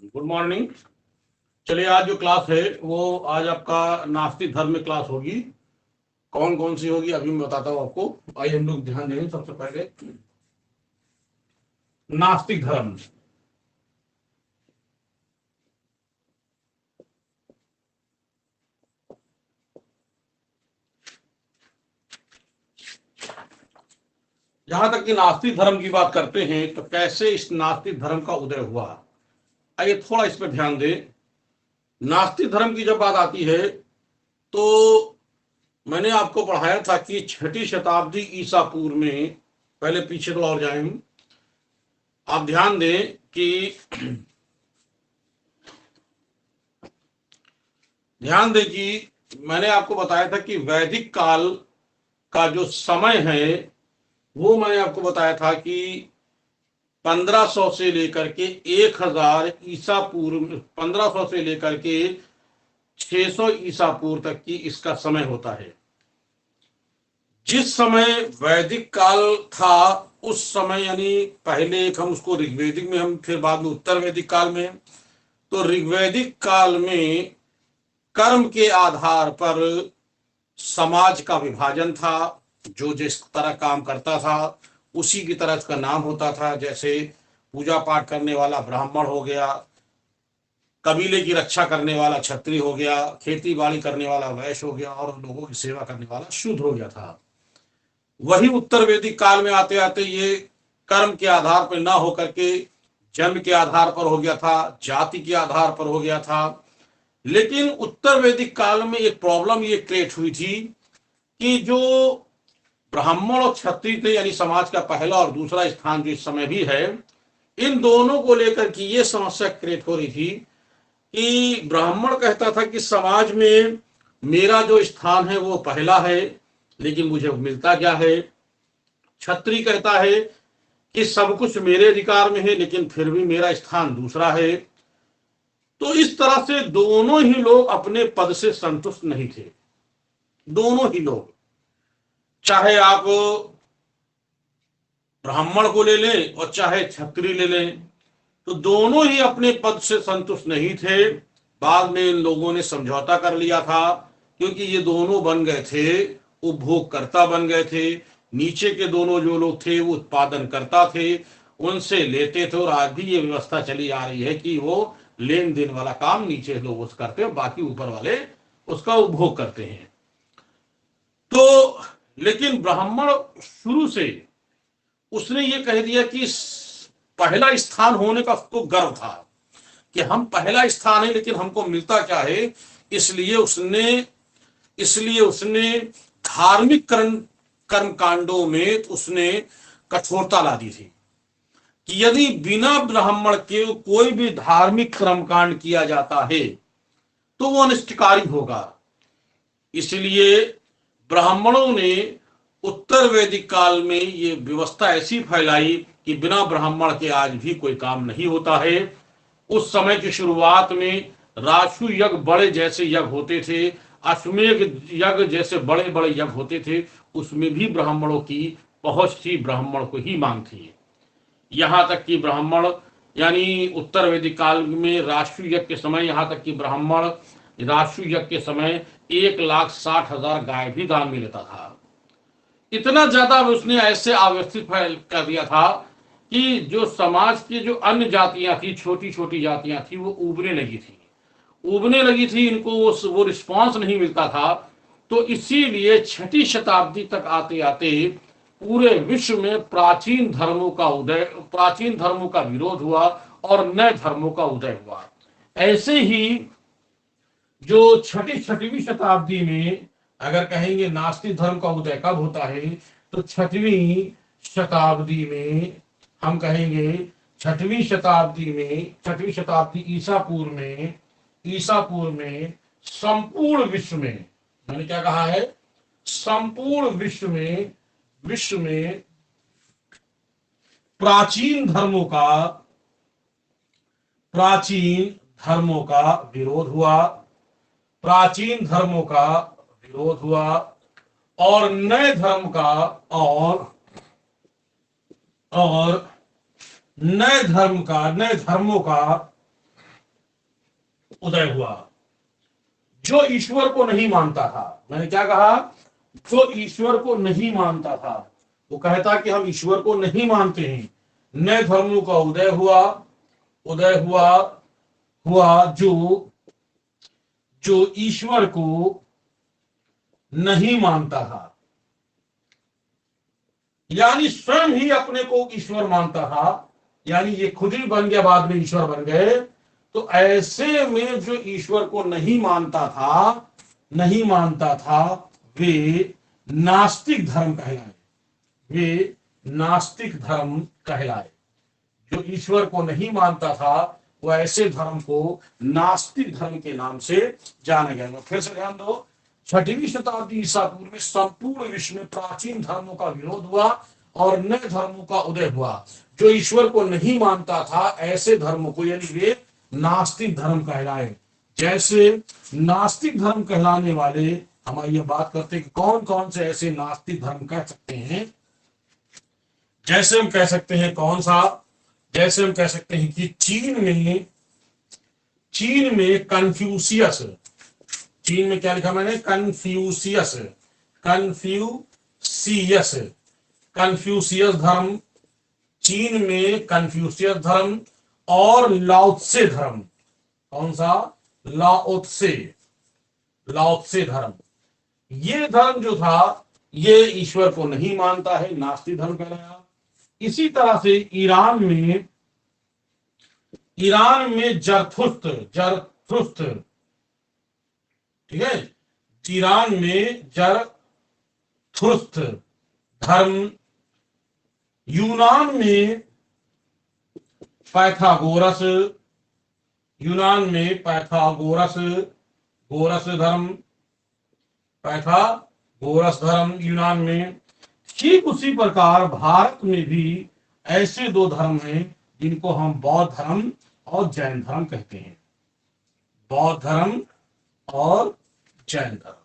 Good morning. चलिए, आज जो क्लास है वो आज आपका नास्तिक धर्म में क्लास होगी। कौन कौन सी होगी अभी मैं बताता हूँ आपको। आइए हम लोग ध्यान देंगे। सबसे पहले नास्तिक धर्म। जहां तक कि नास्तिक धर्म की बात करते हैं तो कैसे इस नास्तिक धर्म का उदय हुआ, आइए थोड़ा इस पर ध्यान दें। नास्तिक धर्म की जब बात आती है तो मैंने आपको पढ़ाया था कि 6ठी शताब्दी ईसा पूर्व में, पहले पीछे तो और जाए हम, आप ध्यान दें कि मैंने आपको बताया था कि वैदिक काल का जो समय है वो मैंने आपको बताया था कि 1500 से लेकर के 1000 ईसा पूर्व, 1500 से लेकर के 600 ईसा पूर्व तक की इसका समय होता है। जिस समय वैदिक काल था उस समय, यानी पहले एक हम उसको ऋग्वेदिक में, हम फिर बाद में उत्तर वैदिक काल में। तो ऋग्वेदिक काल में कर्म के आधार पर समाज का विभाजन था। जो जिस तरह काम करता था उसी की तरह उसका नाम होता था। जैसे पूजा पाठ करने वाला ब्राह्मण हो गया, कबीले की रक्षा करने वाला क्षत्रिय हो गया, खेती बाड़ी करने वाला वैश्य हो गया और लोगों की सेवा करने वाला शूद्र हो गया था। वही उत्तर वैदिक काल में आते आते ये कर्म के आधार पर ना होकर के जन्म के आधार पर हो गया था, जाति के आधार पर हो गया था। लेकिन उत्तर वैदिक काल में एक प्रॉब्लम ये क्रिएट हुई थी कि जो ब्राह्मण और क्षत्रिय थे, यानी समाज का पहला और दूसरा स्थान जो इस समय भी है, इन दोनों को लेकर की ये समस्या क्रिएट हो रही थी कि ब्राह्मण कहता था कि समाज में मेरा जो स्थान है वो पहला है, लेकिन मुझे मिलता क्या है। क्षत्रिय कहता है कि सब कुछ मेरे अधिकार में है, लेकिन फिर भी मेरा स्थान दूसरा है। तो इस तरह से दोनों ही लोग अपने पद से संतुष्ट नहीं थे। दोनों ही लोग, चाहे आप ब्राह्मण को ले लें और चाहे क्षत्रिय ले लें, तो दोनों ही अपने पद से संतुष्ट नहीं थे। बाद में इन लोगों ने समझौता कर लिया था, क्योंकि ये दोनों बन गए थे उपभोगकर्ता बन गए थे। नीचे के दोनों जो लोग थे वो उत्पादन करता थे, उनसे लेते थे। और आज भी ये व्यवस्था चली आ रही है कि वो लेन देन वाला काम नीचे लोग उस करते हैं, बाकी ऊपर वाले उसका उपभोग करते हैं। तो लेकिन ब्राह्मण शुरू से उसने ये कह दिया कि पहला स्थान होने का उसको गर्व था कि हम पहला स्थान है, लेकिन हमको मिलता क्या है। इसलिए उसने धार्मिक कर्म कांडों में उसने कठोरता ला दी थी कि यदि बिना ब्राह्मण के कोई भी धार्मिक कर्म कांड किया जाता है तो वो अनिष्टकारी होगा। इसलिए ब्राह्मणों ने उत्तर वैदिक काल में ये व्यवस्था ऐसी फैलाई कि बिना ब्राह्मण के आज भी कोई काम नहीं होता है। उस समय की शुरुआत में राजसु यज्ञ बड़े जैसे यज्ञ होते थे, अश्वमेध यज्ञ जैसे बड़े बड़े यज्ञ होते थे, उसमें भी ब्राह्मणों की पहुंच थी, ब्राह्मण को ही मांग थी। यहां तक कि ब्राह्मण, यानी उत्तर वैदिक काल में राजसु यज्ञ के समय, यहां तक कि ब्राह्मण राजसु यज्ञ के समय 1,60,000 गाय भी दान में लेता था। इतना ज्यादा उसने ऐसे अव्यवस्थित कर दिया था कि जो समाज की जो अन्य जातियां थी, छोटी छोटी जातियां थी, वो उबने लगी थी। इनको वो रिस्पॉन्स नहीं मिलता था। तो इसीलिए 6ठी शताब्दी तक आते आते पूरे विश्व में प्राचीन धर्मों का विरोध हुआ और नए धर्मों का उदय हुआ। ऐसे ही जो छठवीं शताब्दी में अगर कहेंगे नास्तिक धर्म का उदय कब होता है, तो 6वीं शताब्दी में हम कहेंगे। 6वीं शताब्दी ईसा पूर्व में संपूर्ण विश्व में, मैंने क्या कहा है, संपूर्ण विश्व में प्राचीन धर्मों का विरोध हुआ। और नए धर्मों का उदय हुआ। जो ईश्वर को नहीं मानता था, मैंने क्या कहा, जो ईश्वर को नहीं मानता था, वो कहता कि हम ईश्वर को नहीं मानते हैं, नए धर्मों का उदय हुआ। उदय हुआ हुआ जो जो ईश्वर को नहीं मानता था, यानी स्वयं ही अपने को ईश्वर मानता था, यानी ये खुद ही बन गया, बाद में ईश्वर बन गए। तो ऐसे में जो ईश्वर को नहीं मानता था, वे नास्तिक धर्म कहलाए। वे नास्तिक धर्म कहलाए। जो ईश्वर को नहीं मानता था, वो ऐसे धर्म को नास्तिक धर्म के नाम से जाना गया। फिर से ध्यान दो, 6वीं शताब्दी ईसा पूर्व में संपूर्ण विश्व में प्राचीन धर्मों का विरोध हुआ और नए धर्मों का उदय हुआ। जो ईश्वर को नहीं मानता था, ऐसे धर्मों को, यानी वे नास्तिक धर्म कहलाए। जैसे नास्तिक धर्म कहलाने वाले, हम ये बात करते हैं कि कौन कौन से ऐसे नास्तिक धर्म कह सकते हैं। जैसे हम कह सकते हैं कौन सा, जैसे हम कह सकते हैं कि चीन में कन्फ्यूशियस, चीन में क्या लिखा मैंने, कन्फ्यूशियस धर्म, चीन में कन्फ्यूशियस धर्म और लाओत्से धर्म। कौन सा, लाओत्से धर्म। ये धर्म जो था, ये ईश्वर को नहीं मानता है, नास्तिक धर्म कहलाया। इसी तरह से ईरान में जरथुस्त्र, ठीक है, ईरान में जरथुस्त्र धर्म। यूनान में पैथागोरस धर्म, पैथागोरस धर्म यूनान में। ठीक उसी प्रकार भारत में भी ऐसे दो धर्म हैं जिनको हम बौद्ध धर्म और जैन धर्म कहते हैं। बौद्ध धर्म और जैन धर्म,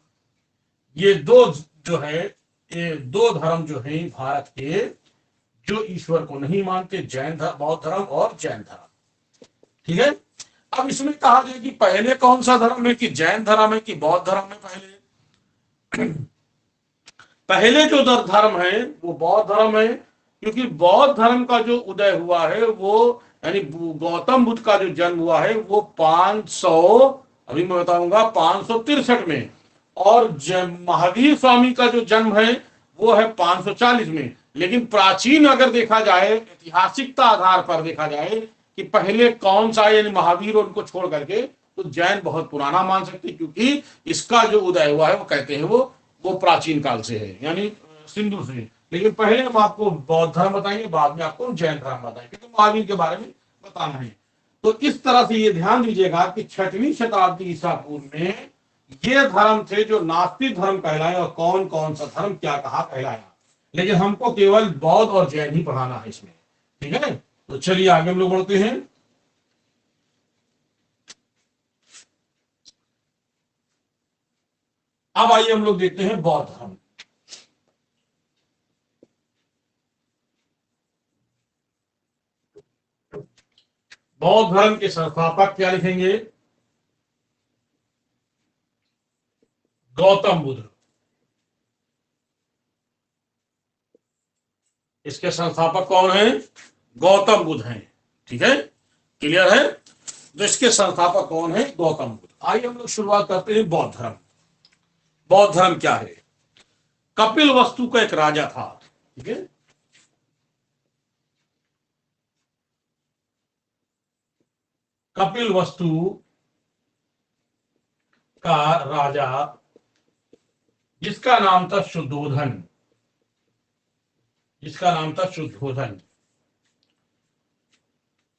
ये दो जो है, ये दो धर्म जो है भारत के, जो ईश्वर को नहीं मानते, जैन धर्म, बौद्ध धर्म और जैन धर्म। ठीक है, अब इसमें कहा जाए कि पहले कौन सा धर्म है, कि जैन धर्म है कि बौद्ध धर्म है। पहले जो धर्म है वो बौद्ध धर्म है, क्योंकि बौद्ध धर्म का जो उदय हुआ है, वो यानी गौतम बुद्ध का जो जन्म हुआ है वो 500, अभी मैं बताऊंगा, 563 में, और महावीर स्वामी का जो जन्म है वो है 540 में। लेकिन प्राचीन अगर देखा जाए, ऐतिहासिकता आधार पर देखा जाए कि पहले कौन सा, यानी महावीर और उनको छोड़ करके, तो जैन बहुत पुराना मान सकते, क्योंकि इसका जो उदय हुआ है वो कहते हैं वो प्राचीन काल से है, यानी सिंधु से। लेकिन पहले हम आपको बौद्ध धर्म बताएंगे, बाद में आपको जैन धर्म बताएंगे, क्योंकि महावीर के बारे में बताना है। तो इस तरह से ये ध्यान दीजिएगा कि 6वीं शताब्दी ईसा पूर्व में ये धर्म थे जो नास्तिक धर्म कहलाए, और कौन कौन सा धर्म क्या कहा कहलाया। लेकिन हमको केवल बौद्ध और जैन ही पढ़ाना है इसमें, ठीक है। तो चलिए आगे हम लोग बढ़ते हैं। अब आइए हम लोग देखते हैं बौद्ध धर्म। बौद्ध धर्म के संस्थापक क्या लिखेंगे, गौतम बुद्ध। इसके संस्थापक कौन है, गौतम बुद्ध हैं, ठीक है, क्लियर है। तो इसके संस्थापक कौन है, गौतम बुद्ध। आइए हम लोग शुरुआत करते हैं बौद्ध धर्म। बौद्ध धर्म क्या है, कपिल वस्तु का एक राजा था, ठीक है। कपिल वस्तु का राजा, जिसका नाम था शुद्धोधन,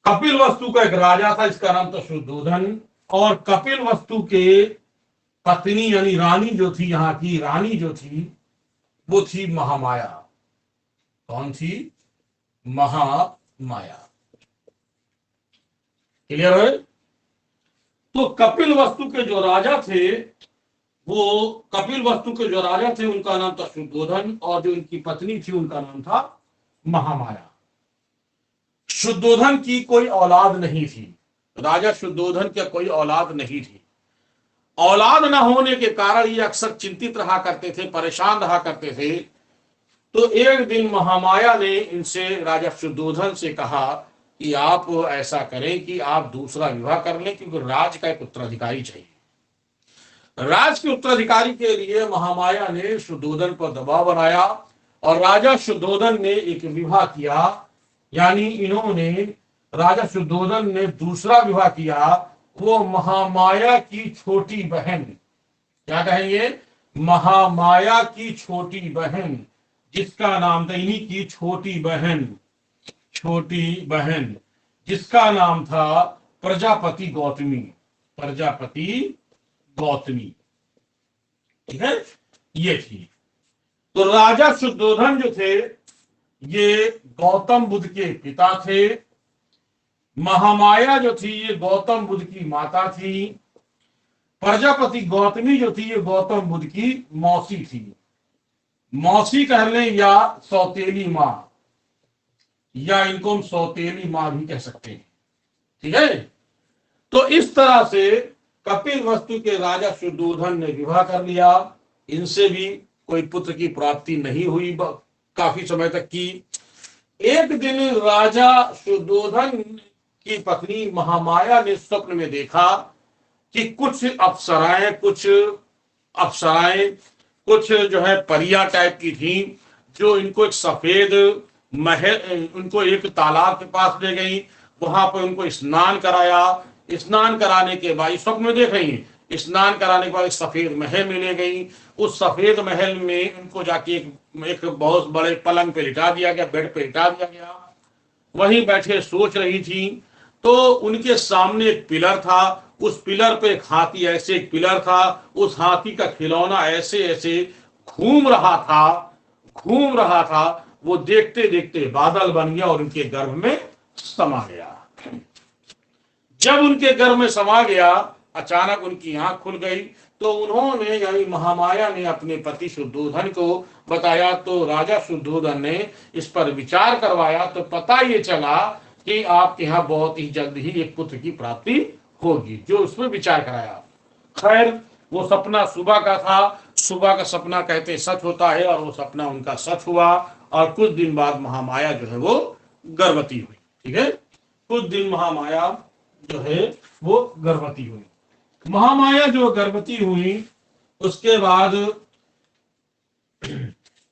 कपिल वस्तु का एक राजा था, इसका नाम था शुद्धोधन। और कपिल वस्तु के पत्नी यानी रानी जो थी, यहाँ की रानी जो थी, वो थी महामाया। कौन थी, महामाया, क्लियर है। तो कपिल वस्तु के जो राजा थे, उनका नाम था शुद्धोधन, और जो उनकी पत्नी थी उनका नाम था महामाया। शुद्धोधन की कोई औलाद नहीं थी, राजा शुद्धोधन का कोई औलाद नहीं थी। औलाद न होने के कारण ये अक्सर चिंतित रहा करते थे, परेशान रहा करते थे। तो एक दिन महामाया ने इनसे, राजा शुद्धोधन से कहा कि आप ऐसा करें कि आप दूसरा विवाह कर लें, क्योंकि राज का एक उत्तराधिकारी चाहिए। राज के उत्तराधिकारी के लिए महामाया ने शुद्धोधन पर दबाव बनाया और राजा शुद्धोधन ने एक विवाह किया। यानी इन्होंने, राजा शुद्धोधन ने दूसरा विवाह किया। वो महामाया की छोटी बहन, क्या कहेंगे, महामाया की छोटी बहन, जिसका नाम था, इन्हीं की छोटी बहन, छोटी बहन जिसका नाम था प्रजापति गौतमी, प्रजापति गौतमी, ठीक है, ये थी। तो राजा शुद्धोधन जो थे ये गौतम बुद्ध के पिता थे। महामाया जो थी ये गौतम बुद्ध की माता थी। प्रजापति गौतमी जो थी ये गौतम बुद्ध की मौसी थी। मौसी कह लें या सौतेली मां, या इनको हम सौतेली मां भी कह सकते हैं, ठीक है। तो इस तरह से कपिल वस्तु के राजा शुद्धोधन ने विवाह कर लिया। इनसे भी कोई पुत्र की प्राप्ति नहीं हुई काफी समय तक की। एक दिन राजा शुद्धोधन की पत्नी महामाया ने स्वप्न में देखा कि कुछ अप्सराएं, कुछ जो है परिया टाइप की थी, जो इनको एक सफेद महल, उनको एक तालाब के पास ले गई। वहां पर उनको स्नान कराया। स्नान कराने के बाद, स्वप्न में देख रही हैं, स्नान कराने के बाद एक सफेद महल में ले गई। उस सफेद महल में उनको जाके एक बहुत बड़े पलंग पे लिटा दिया गया, बेड पे लिटा दिया गया। वहीं बैठे सोच रही थी तो उनके सामने एक पिलर था। उस पिलर पे एक हाथी, ऐसे एक पिलर था, उस हाथी का खिलौना ऐसे ऐसे घूम रहा था। वो देखते देखते बादल बन गया और उनके गर्भ में समा गया। जब उनके गर्भ में समा गया, अचानक उनकी आंख खुल गई। तो उन्होंने, यानी महामाया ने अपने पति शुद्धोधन को बताया। तो राजा शुद्धोधन ने इस पर विचार करवाया तो पता ये चला कि आपके यहाँ बहुत ही जल्द ही एक पुत्र की प्राप्ति होगी, जो उसमें विचार कराया। खैर, वो सपना सुबह का था। सुबह का सपना कहते सच होता है, और वो सपना उनका सच हुआ। और कुछ दिन बाद महामाया जो है वो गर्भवती हुई, ठीक है। कुछ दिन महामाया जो है वो गर्भवती हुई। महामाया जो गर्भवती हुई, उसके बाद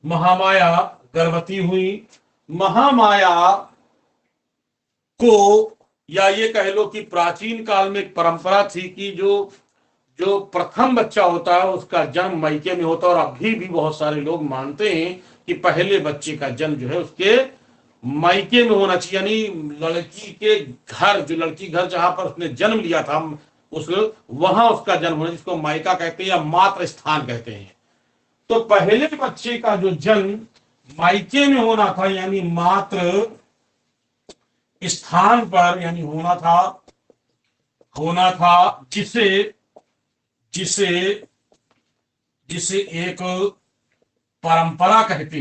महामाया गर्भवती हुई। महामाया को, या ये कह लो कि प्राचीन काल में एक परंपरा थी कि जो प्रथम बच्चा होता है उसका जन्म मायके में होता है। और अभी भी बहुत सारे लोग मानते हैं कि पहले बच्चे का जन्म जो है उसके मायके में होना चाहिए। यानी लड़की के घर, जो लड़की घर जहां पर उसने जन्म लिया था, वहां उसका जन्म होना, जिसको मायका कहते हैं या मातृ स्थान कहते हैं। तो पहले बच्चे का जो जन्म मायके में होना था, यानी मातृ स्थान पर, यानी होना था, जिसे एक परंपरा कहते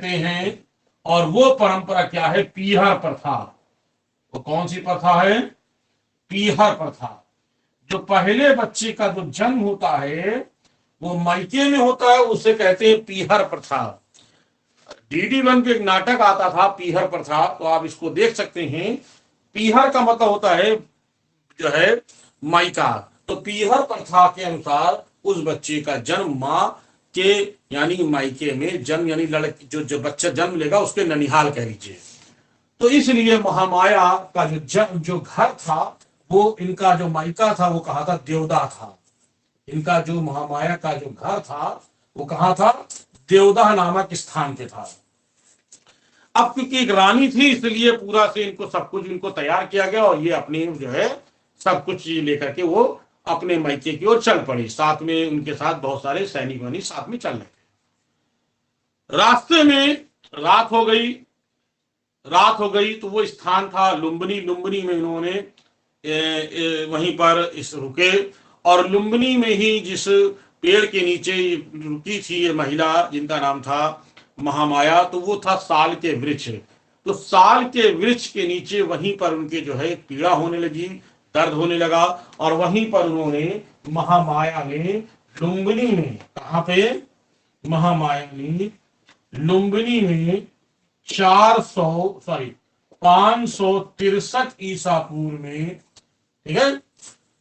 हैं। और वो परंपरा क्या है? पीहर प्रथा। वो कौन सी प्रथा है? पीहर प्रथा। जो पहले बच्चे का जो जन्म होता है वो मायके में होता है, उसे कहते हैं पीहर प्रथा। DD1 पे एक नाटक आता था पीहर प्रथा, तो आप इसको देख सकते हैं। पीहर का मतलब होता है जो है मायका। तो पीहर प्रथा के अनुसार उस बच्चे का जन्म मां के, यानी मायके में जन्म, यानी लड़की जो बच्चा जन्म लेगा उसके ननिहाल कह लीजिए। तो इसलिए महामाया का जो घर था, वो इनका जो मायका था वो कहा था देवदा था। इनका जो महामाया का जो घर था वो कहा था? देवदा नामक स्थान पे था। अब क्योंकि एक रानी थी, इसलिए पूरा से इनको सब कुछ इनको तैयार किया गया, और ये अपने जो है सब कुछ लेकर के वो अपने मायके की ओर चल पड़ी। साथ में उनके साथ बहुत सारे सैनिक वानी साथ में चल रहे थे। रास्ते में रात हो गई तो वो स्थान था लुम्बिनी। लुम्बिनी में इन्होंने वहीं पर इस रुके, और लुम्बिनी में ही जिस पेड़ के नीचे रुकी थी ये महिला, जिनका नाम था महामाया, तो वो था साल के वृक्ष। तो साल के वृक्ष के नीचे वहीं पर उनके जो है पीड़ा होने लगी, दर्द होने लगा, और वहीं पर उन्होंने महामाया ने लुम्बिनी में, कहां पे, महामाया ने लुम्बिनी में 563 ईसा पूर्व में, ठीक है,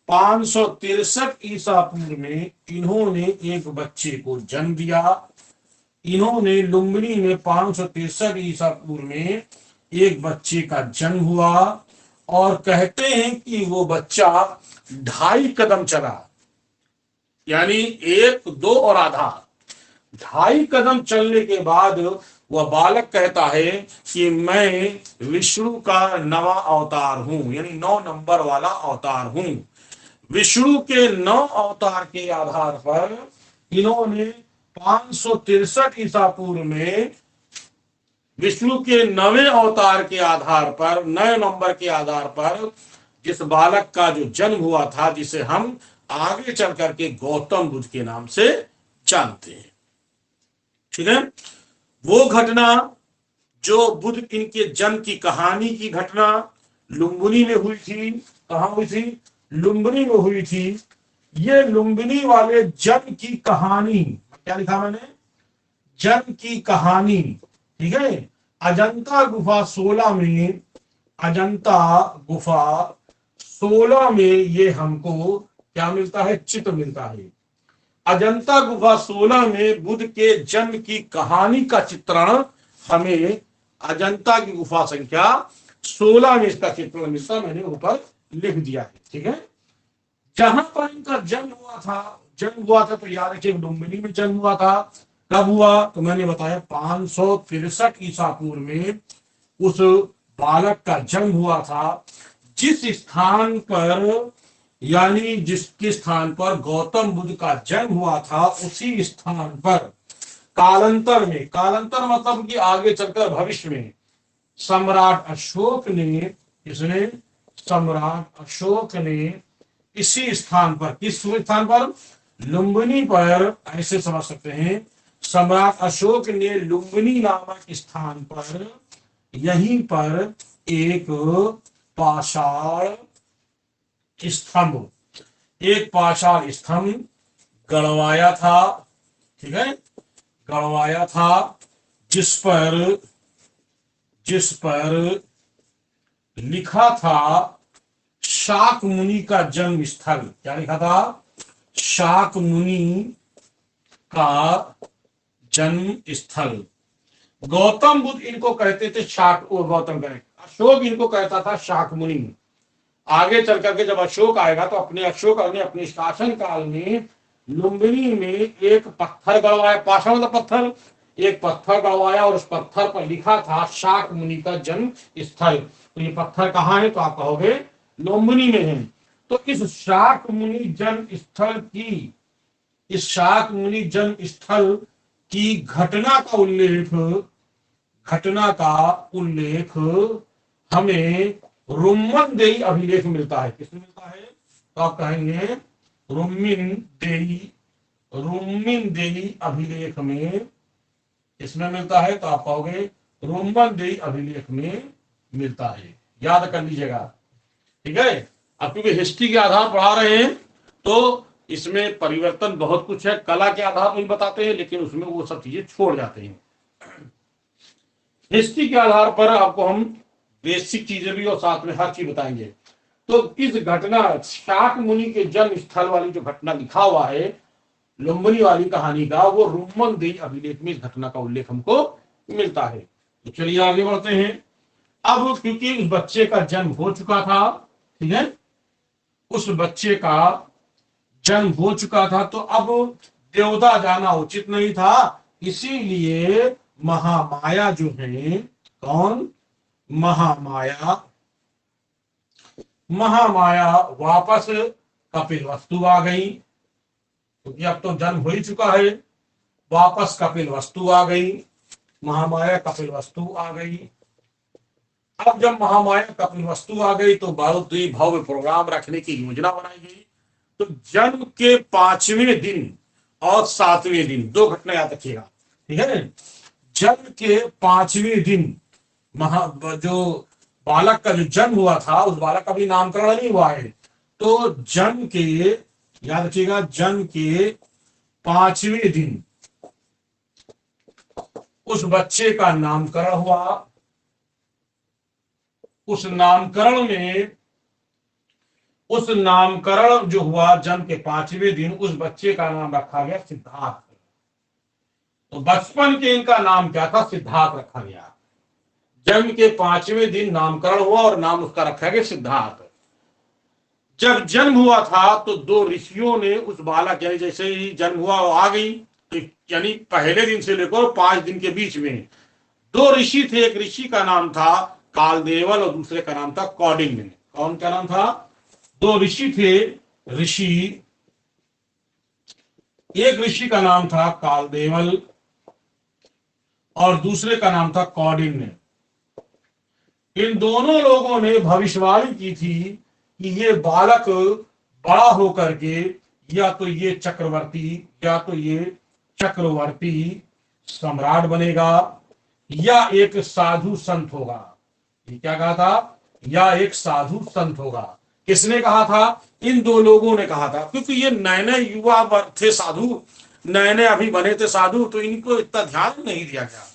563 ईसा पूर्व में इन्होंने एक बच्चे को जन्म दिया। इन्होंने लुम्बिनी में 563 ईसा पूर्व में एक बच्चे का जन्म हुआ, और कहते हैं कि वो बच्चा 2.5 कदम चला, यानी 1, 2 और आधा, 2.5 कदम चलने के बाद वह बालक कहता है कि मैं विष्णु का 9वां अवतार हूं, यानी 9 नंबर वाला अवतार हूं। विष्णु के 9 अवतार के आधार पर इन्होंने 563 ईसा पूर्व में विष्णु के 9वें अवतार के आधार पर, 9 नंबर के आधार पर जिस बालक का जो जन्म हुआ था, जिसे हम आगे चल करके गौतम बुद्ध के नाम से जानते हैं, ठीक है, वो घटना जो बुद्ध इनके जन्म की कहानी की घटना लुम्बिनी में हुई थी। कहां हुई थी? लुम्बिनी में हुई थी। ये लुम्बिनी वाले जन्म की कहानी, क्या लिखा मैंने? जन्म की कहानी, ठीक है। अजंता गुफा 16 में, अजंता गुफा 16 में ये हमको क्या मिलता है? चित्र मिलता है। अजंता गुफा 16 में बुद्ध के जन्म की कहानी का चित्रण हमें अजंता की गुफा संख्या 16 में इसका चित्रण मिलता, मैंने ऊपर लिख दिया है, ठीक है। जहां पर इनका जन्म हुआ था तो याद रखिए लुम्बिनी में जन्म हुआ था। कब हुआ? तो मैंने बताया 563 ईसा पूर्व में उस बालक का जन्म हुआ था। जिस स्थान पर, यानी जिसके स्थान पर गौतम बुद्ध का जन्म हुआ था, उसी स्थान पर कालांतर में, कालांतर मतलब कि आगे चलकर भविष्य में, सम्राट अशोक ने, इसने सम्राट अशोक ने इसी स्थान पर, किस स्थान पर? लुम्बिनी पर, ऐसे समझ सकते हैं, सम्राट अशोक ने लुम्बिनी नामक स्थान पर, यहीं पर एक पाषाण स्तंभ, एक पाषाण स्तंभ गड़वाया था, ठीक है, गड़वाया था, जिस पर लिखा था शाक मुनि का जन्म स्थल। क्या लिखा था? शाक मुनि का जन्म स्थल। गौतम बुद्ध इनको कहते थे शाक, गौतम कहे, अशोक इनको कहता था शाक मुनि। आगे चल करके जब अशोक आएगा तो अशोक ने अपने शासन काल में लुम्बिनी में एक पत्थर गड़वाया, पाषाण मतलब पत्थर, एक पत्थर गड़वाया, और उस पत्थर पर लिखा था शाक मुनि का जन्म स्थल। तो ये पत्थर कहाँ है? तो आप कहोगे लुम्बिनी में है। तो इस शाक मुनि जन्म स्थल की, इस शाक मुनि जन्म स्थल की घटना का उल्लेख हमें रुम्मन देई अभिलेख मिलता है। किसमें मिलता है? तो आप कहेंगे रुम्मिन देई अभिलेख में, इसमें मिलता है। तो आप कहोगे रुम्मन देई अभिलेख में मिलता है। याद कर लीजिएगा, ठीक है। अब क्योंकि हिस्ट्री के आधार पढ़ा रहे हैं तो इसमें परिवर्तन बहुत कुछ है, कला के आधार पर बताते हैं, लेकिन उसमें वो सब चीजें छोड़ जाते हैं। हिस्ट्री के आधार पर आपको हम बेसिक चीजें भी और साथ में हर चीज बताएंगे। तो इस घटना, शाक मुनि के जन्म स्थल वाली जो घटना लिखा हुआ है लुम्बिनी वाली कहानी का, वो रुम्मन देई अभिलेख में इस घटना का उल्लेख हमको मिलता है। तो चलिए आगे बढ़ते हैं। अब क्योंकि उस बच्चे का जन्म हो चुका था, ठीक है, उस बच्चे का जन्म हो चुका था, तो अब देवदा जाना उचित नहीं था। इसीलिए महामाया जो है, कौन? महामाया वापस कपिलवस्तु आ गई, क्योंकि अब तो जन्म हो ही चुका है। वापस कपिलवस्तु आ गई, महामाया कपिलवस्तु आ गई। अब जब महामाया कपिलवस्तु आ गई तो बहुत ही भव्य प्रोग्राम रखने की योजना बनाई गई। तो जन्म के 5वें दिन और 7वें दिन, 2 घटना याद रखिएगा, ठीक है। जन्म के 5वें दिन जो बालक का जो जन्म हुआ था उस बालक का भी नामकरण नहीं हुआ है। तो जन्म के, याद रखिएगा, जन्म के 5वें दिन उस बच्चे का नामकरण हुआ। उस नामकरण में, उस नामकरण जो हुआ जन्म के 5वें दिन, उस बच्चे का नाम रखा गया सिद्धार्थ। तो बचपन के इनका नाम क्या था? सिद्धार्थ रखा गया। जन्म के 5वें दिन नामकरण हुआ और नाम उसका रखा गया सिद्धार्थ। जब जन्म हुआ था तो दो ऋषियों ने उस बालक, यानी जैसे ही जन्म हुआ वो आ गई, तो यानी पहले दिन से लेकर 5 दिन के बीच में दो ऋषि थे। एक ऋषि का नाम था कालदेवल और दूसरे का नाम था कौंडिन्य। कौन का नाम था? दो ऋषि थे। ऋषि, एक ऋषि का नाम था कालदेवल और दूसरे का नाम था कौंडिन्य। इन दोनों लोगों ने भविष्यवाणी की थी कि ये बालक बड़ा होकर के या तो ये चक्रवर्ती, या तो ये चक्रवर्ती सम्राट बनेगा, या एक साधु संत होगा। ये क्या कहा था? या एक साधु संत होगा। किसने कहा था? इन दो लोगों ने कहा था, क्योंकि ये नए नए युवा थे साधु, नए नए अभी बने थे साधु, तो इनको इतना ध्यान नहीं दिया गया।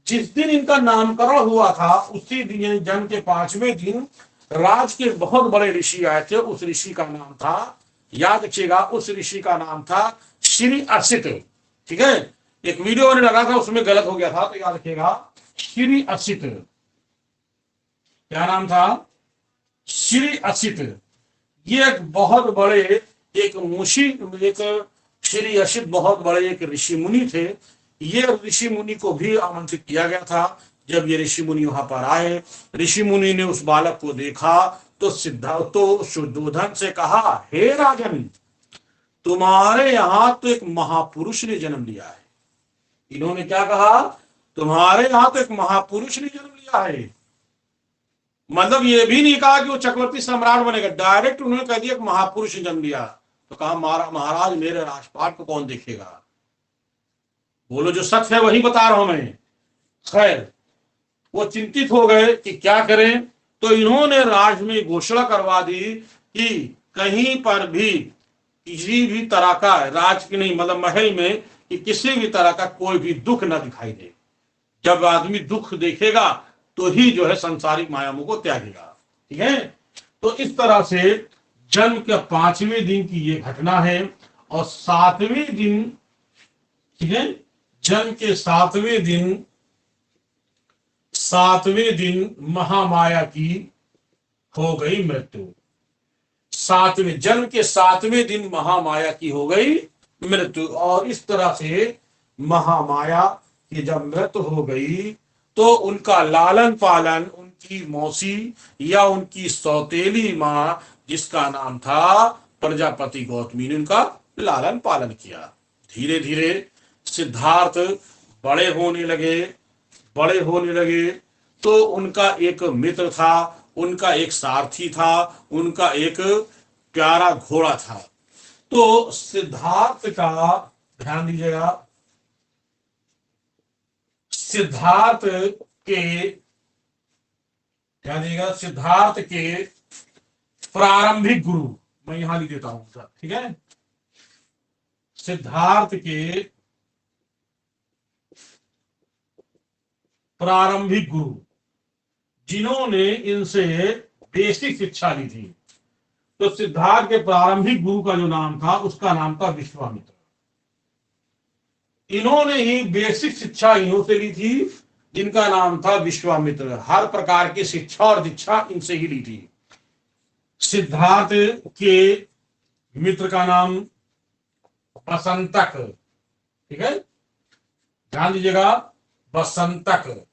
जिस दिन इनका नामकरण हुआ था उसी दिन, यानी जन्म के 5वें दिन, राज के बहुत बड़े ऋषि आए थे। उस ऋषि का नाम था, याद रखिएगा, उस ऋषि का नाम था श्री असित। ठीक है, एक वीडियो मैंने लगा था उसमें गलत हो गया था, तो याद रखिएगा, श्री असित। क्या नाम था? श्री असित। ये एक बहुत बड़े, एक मुशी, एक श्री असित बहुत बड़े एक ऋषि मुनि थे। ये ऋषि मुनि को भी आमंत्रित किया गया था। जब ये ऋषि मुनि वहां पर आए, ऋषि मुनि ने उस बालक को देखा तो सिद्धार्थ तो शुद्धोधन से कहा, हे राजन, तुम्हारे यहां तो एक महापुरुष ने जन्म लिया है। इन्होंने क्या कहा? तुम्हारे यहां तो एक महापुरुष ने जन्म लिया है। मतलब ये भी नहीं कहा कि वो चक्रवर्ती सम्राट बनेगा, डायरेक्ट उन्होंने कह दिया कि महापुरुष ने जन्म लिया। तो कहा, महाराज मेरे राजपाट को कौन देखेगा? बोलो, जो सच है वही बता रहा हूं मैं। खैर, वो चिंतित हो गए कि क्या करें। तो इन्होंने राज में घोषणा करवा दी कि कहीं पर भी किसी भी तरह का, राज की नहीं मतलब महल में, कि किसी भी तरह का कोई भी दुख न दिखाई दे। जब आदमी दुख देखेगा तो ही जो है संसारिक मायामों को त्यागेगा। ठीक है, तो इस तरह से जन्म के 5वें दिन की ये घटना है। और 7वें दिन, ठीक है, जन्म के 7वें दिन महामाया की हो गई मृत्यु। जन्म के 7वें दिन महामाया की हो गई मृत्यु। और इस तरह से महामाया की जब मृत्यु हो गई तो उनका लालन पालन उनकी मौसी या उनकी सौतेली मां, जिसका नाम था प्रजापति गौतमी, ने उनका लालन पालन किया। धीरे धीरे सिद्धार्थ बड़े होने लगे, बड़े होने लगे। तो उनका एक मित्र था, उनका एक सारथी था, उनका एक प्यारा घोड़ा था। तो सिद्धार्थ का, ध्यान दीजिएगा, सिद्धार्थ के, ध्यान दीजिएगा, सिद्धार्थ के प्रारंभिक गुरु, मैं यहां लिख देता हूं सर, ठीक है। सिद्धार्थ के प्रारंभिक गुरु, जिन्होंने इनसे बेसिक शिक्षा ली थी, तो सिद्धार्थ के प्रारंभिक गुरु का जो नाम था उसका नाम था विश्वामित्र। इन्होंने ही बेसिक शिक्षा इन्हों से ली थी, जिनका नाम था विश्वामित्र। हर प्रकार की शिक्षा और दीक्षा इनसे ही ली थी। सिद्धार्थ के मित्र का नाम बसंतक, ठीक है, ध्यान दीजिएगा, बसंतक।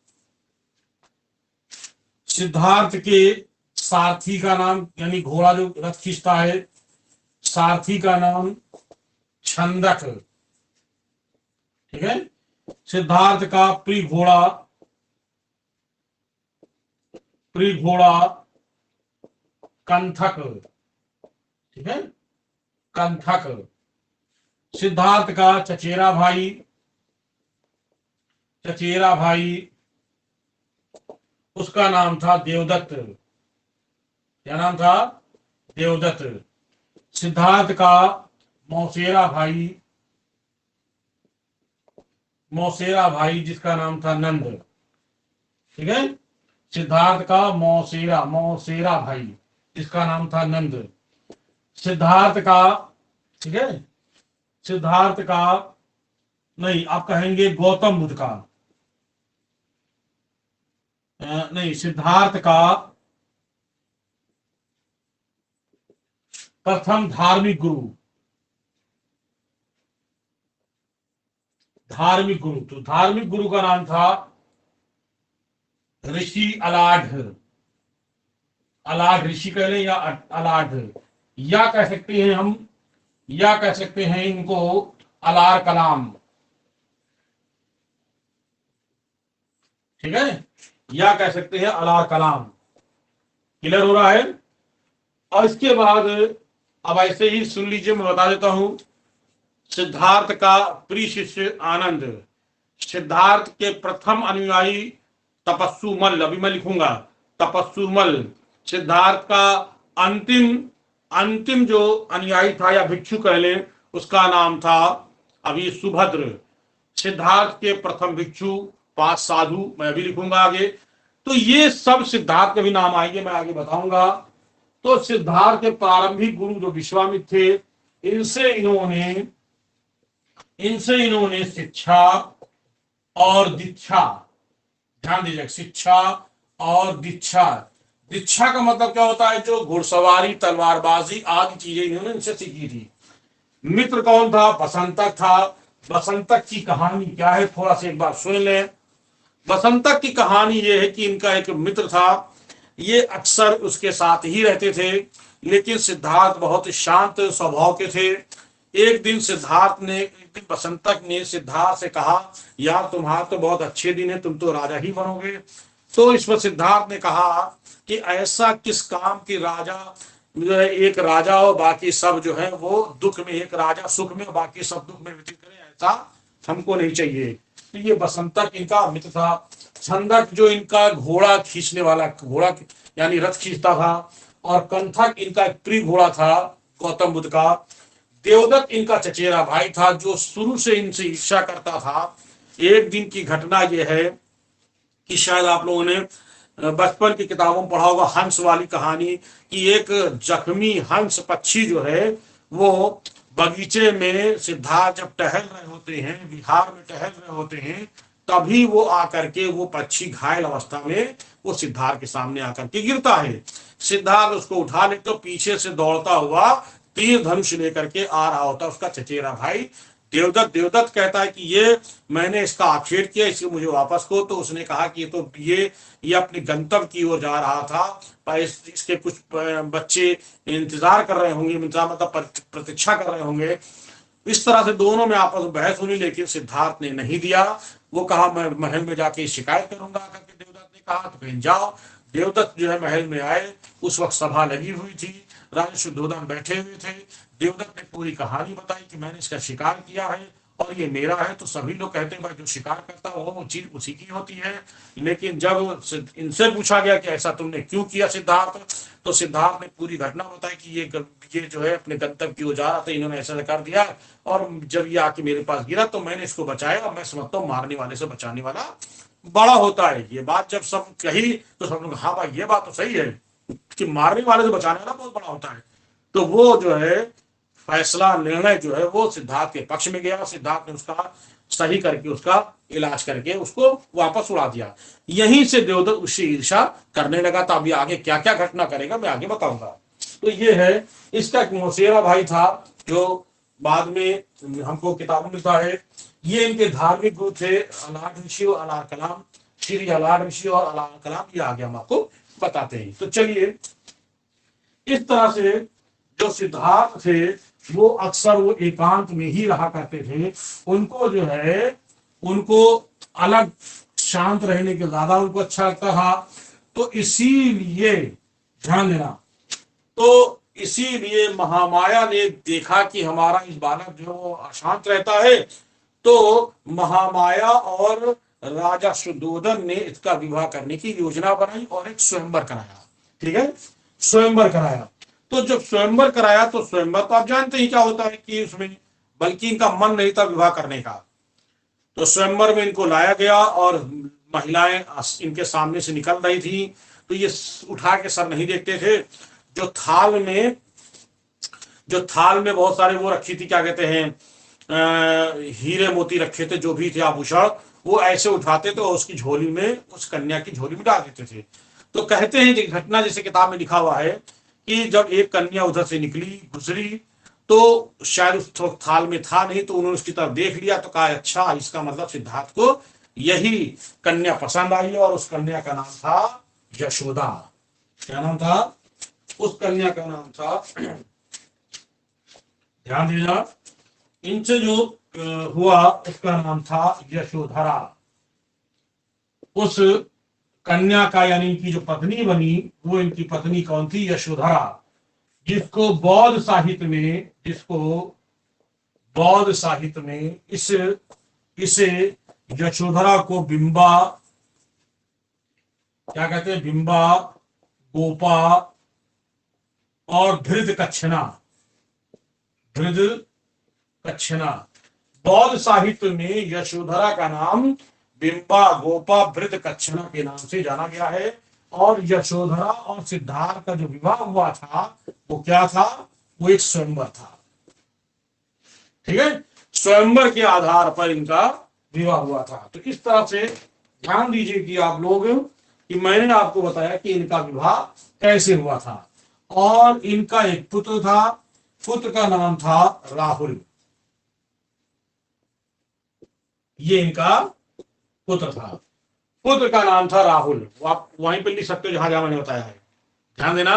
सिद्धार्थ के सारथी का नाम, यानी घोड़ा जो रथ खींचता है, सारथी का नाम छंदक, ठीक है। सिद्धार्थ का प्रिय घोड़ा कंथक, ठीक है, कंथक। सिद्धार्थ का चचेरा भाई उसका नाम था देवदत्त। क्या नाम था? देवदत्त। सिद्धार्थ का मौसेरा भाई, मौसेरा भाई जिसका नाम था नंद। ठीक है, सिद्धार्थ का मौसेरा, मौसेरा भाई जिसका नाम था नंद। सिद्धार्थ का, ठीक है, सिद्धार्थ का, नहीं आप कहेंगे गौतम बुद्ध का, नहीं, सिद्धार्थ का प्रथम धार्मिक गुरु, धार्मिक गुरु, तो धार्मिक गुरु का नाम था ऋषि अलाढ़। अलाढ़ ऋषि कह लें या अलाढ़, या कह सकते हैं हम, या कह सकते हैं इनको अलार कलाम। ठीक है, या कह सकते हैं अलार कलाम। क्लियर हो रहा है? और इसके बाद अब ऐसे ही सुन लीजिए, मैं बता देता हूं। सिद्धार्थ का प्रिय शिष्य आनंद, सिद्धार्थ के प्रथम अनुयायी तपस्सुमल, अभी मैं लिखूंगा तपस्सुमल। सिद्धार्थ का अंतिम अंतिम जो अनुयायी था या भिक्षु कह लें, उसका नाम था अभी सुभद्र। सिद्धार्थ के प्रथम भिक्षु, 5 साधु, मैं अभी लिखूंगा आगे। तो ये सब सिद्धार्थ के भी नाम आएंगे, मैं आगे बताऊंगा। तो सिद्धार्थ के प्रारंभिक गुरु जो विश्वामित्र थे, इनसे इन्होंने शिक्षा और दीक्षा, ध्यान दीजिए, शिक्षा और दीक्षा। दीक्षा का मतलब क्या होता है? जो घुड़सवारी, तलवारबाजी आदि चीजें इन्होंने इनसे सीखी थी। मित्र कौन था? बसंतक था। बसंतक की कहानी क्या है, थोड़ा सा एक बार सुन लें। बसंतक की कहानी यह है कि इनका एक मित्र था, ये अक्सर उसके साथ ही रहते थे, लेकिन सिद्धार्थ बहुत शांत स्वभाव के थे। एक दिन बसंतक ने सिद्धार्थ से कहा, यार तुम्हारा तो बहुत अच्छे दिन है, तुम तो राजा ही बनोगे। तो इस पर सिद्धार्थ ने कहा कि ऐसा किस काम की राजा जो है, एक राजा और बाकी सब जो है वो दुख में, एक राजा सुख में बाकी सब दुख में व्यतीत करे, ऐसा हमको नहीं चाहिए। तो ये बसंतक इनका मित्र था। छंदक जो इनका घोड़ा खींचने वाला, घोड़ा यानी रथ खींचता था, और कंथक इनका एक प्रिय घोड़ा था गौतम बुद्ध का। देवदत्त इनका चचेरा भाई था जो शुरू से इनसे ईर्ष्या करता था। एक दिन की घटना यह है कि शायद आप लोगों ने बचपन की किताबों में पढ़ा होगा हंस वाली कहानी, कि एक जख्मी हंस पक्षी जो है वो बगीचे में सिद्धार्थ जब टहल रहे होते हैं, विहार में टहल रहे होते हैं, तभी वो आकर के, वो पक्षी घायल अवस्था में वो सिद्धार्थ के सामने आकर के गिरता है। सिद्धार्थ उसको उठा ले तो पीछे से दौड़ता हुआ तीर धनुष लेकर के आ रहा होता उसका चचेरा भाई देवदत्त। देवदत्त कहता है कि ये मैंने इसका आक्षेप किया, इसके मुझे वापस को। तो उसने कहा कि ये अपने गंतव्य की ओर जा रहा था, पर इसके कुछ बच्चे इंतजार कर रहे होंगे, इंतजार मतलब प्रतीक्षा कर रहे होंगे। इस तरह से दोनों में आपस में बहस हुई, लेकिन सिद्धार्थ ने नहीं दिया। वो कहा मैं महल में जाके शिकायत करूंगा करके देवदत्त ने कहा। तो कहीं जाओ। देवदत्त जो है महल में आए, उस वक्त सभा लगी हुई थी, राजा शुद्धोधन बैठे हुए थे। देवदत्त ने पूरी कहानी बताई कि मैंने इसका शिकार किया है और ये मेरा है। तो सभी लोग कहते हैं भाई जो शिकार करता है वो चीज उसी की होती है। लेकिन जब इनसे पूछा गया कि ऐसा तुमने क्यों किया सिद्धार्थ, तो सिद्धार्थ ने पूरी घटना बताई कि ये जो है अपने गंतव्य की ओर जा रहा था, इन्होंने ऐसा कर दिया, और जब ये आके मेरे पास गिरा तो मैंने इसको बचाया। और मैं समझता हूँ मारने वाले से बचाने वाला बड़ा होता है। ये बात जब सब कही तो सब लोग हाँ भाई ये बात तो सही है कि मारने वाले से बचाने वाला बहुत बड़ा होता है। तो वो जो है फैसला, निर्णय जो है वो सिद्धार्थ के पक्ष में गया। सिद्धार्थ ने उसका सही करके, उसका इलाज करके उसको वापस उड़ा दिया। यहीं से देवदत्त उससे ईर्षा करने लगा था। अभी आगे क्या क्या घटना करेगा मैं आगे बताऊंगा। तो ये है, इसका एक मौसेरा भाई था जो बाद में हमको किताबों में लिखा है। ये इनके धार्मिक गुरु थे अलाड़ ऋषि और अलार कलाम। श्री अलाड़ ऋषि और अलार कलाम, ये आगे हम आपको बताते हैं। तो चलिए, इस तरह से जो सिद्धार्थ थे वो अक्सर वो एकांत में ही रहा करते थे। उनको जो है, उनको अलग शांत रहने के ज्यादा उनको अच्छा लगता था। तो इसीलिए ध्यान देना, तो इसीलिए महामाया ने देखा कि हमारा इस बालक जो अशांत रहता है, तो महामाया और राजा शुद्धोधन ने इसका विवाह करने की योजना बनाई और एक स्वयंवर कराया। ठीक है, स्वयंवर कराया। तो जब स्वयंवर कराया तो स्वयंवर तो आप जानते ही क्या होता है कि उसमें, बल्कि इनका मन नहीं था विवाह करने का। तो स्वयंवर में इनको लाया गया और महिलाएं इनके सामने से निकल रही थी, तो ये उठा के सर नहीं देखते थे। जो थाल में जो थाल में बहुत सारे वो रखी थी, क्या कहते हैं, हीरे मोती रखे थे, जो भी थे आभूषण, वो ऐसे उठाते थे और उसकी झोली में, उस कन्या की झोली में डाल देते थे। तो कहते हैं कि घटना जैसे किताब में लिखा हुआ है कि जब एक कन्या उधर से निकली गुजरी, तो शायद उस थाल में था नहीं, तो उन्होंने उसकी तरफ देख लिया तो कहा अच्छा, इसका मतलब सिद्धार्थ को यही कन्या पसंद आई, और उस कन्या का नाम था यशोदा। क्या नाम था उस कन्या का? नाम था, ध्यान दीजिएगा, इनसे जो हुआ उसका नाम था यशोधरा। उस कन्या का यानी इनकी जो पत्नी बनी, वो इनकी पत्नी कौन थी? यशोधरा। जिसको बौद्ध साहित्य में इसे यशोधरा को बिंबा, क्या कहते हैं, बिंबा, गोपा और धृत कच्छना, बौद्ध साहित्य में यशोधरा का नाम बिंबा, गोपा, भृत कच्छना के नाम से जाना गया है। और यशोधरा और सिद्धार्थ का जो विवाह हुआ था वो क्या था? वो एक स्वयंवर था। ठीक है, स्वयंवर के आधार पर इनका विवाह हुआ था। तो इस तरह से ध्यान दीजिए कि आप लोग, कि मैंने आपको बताया कि इनका विवाह कैसे हुआ था। और इनका एक पुत्र था, पुत्र का नाम था राहुल। ये इनका पुत्र था, पुत्र का नाम था राहुल। आप वहीं पर लिख सकते हो जहां जहां मैंने बताया है, ध्यान देना।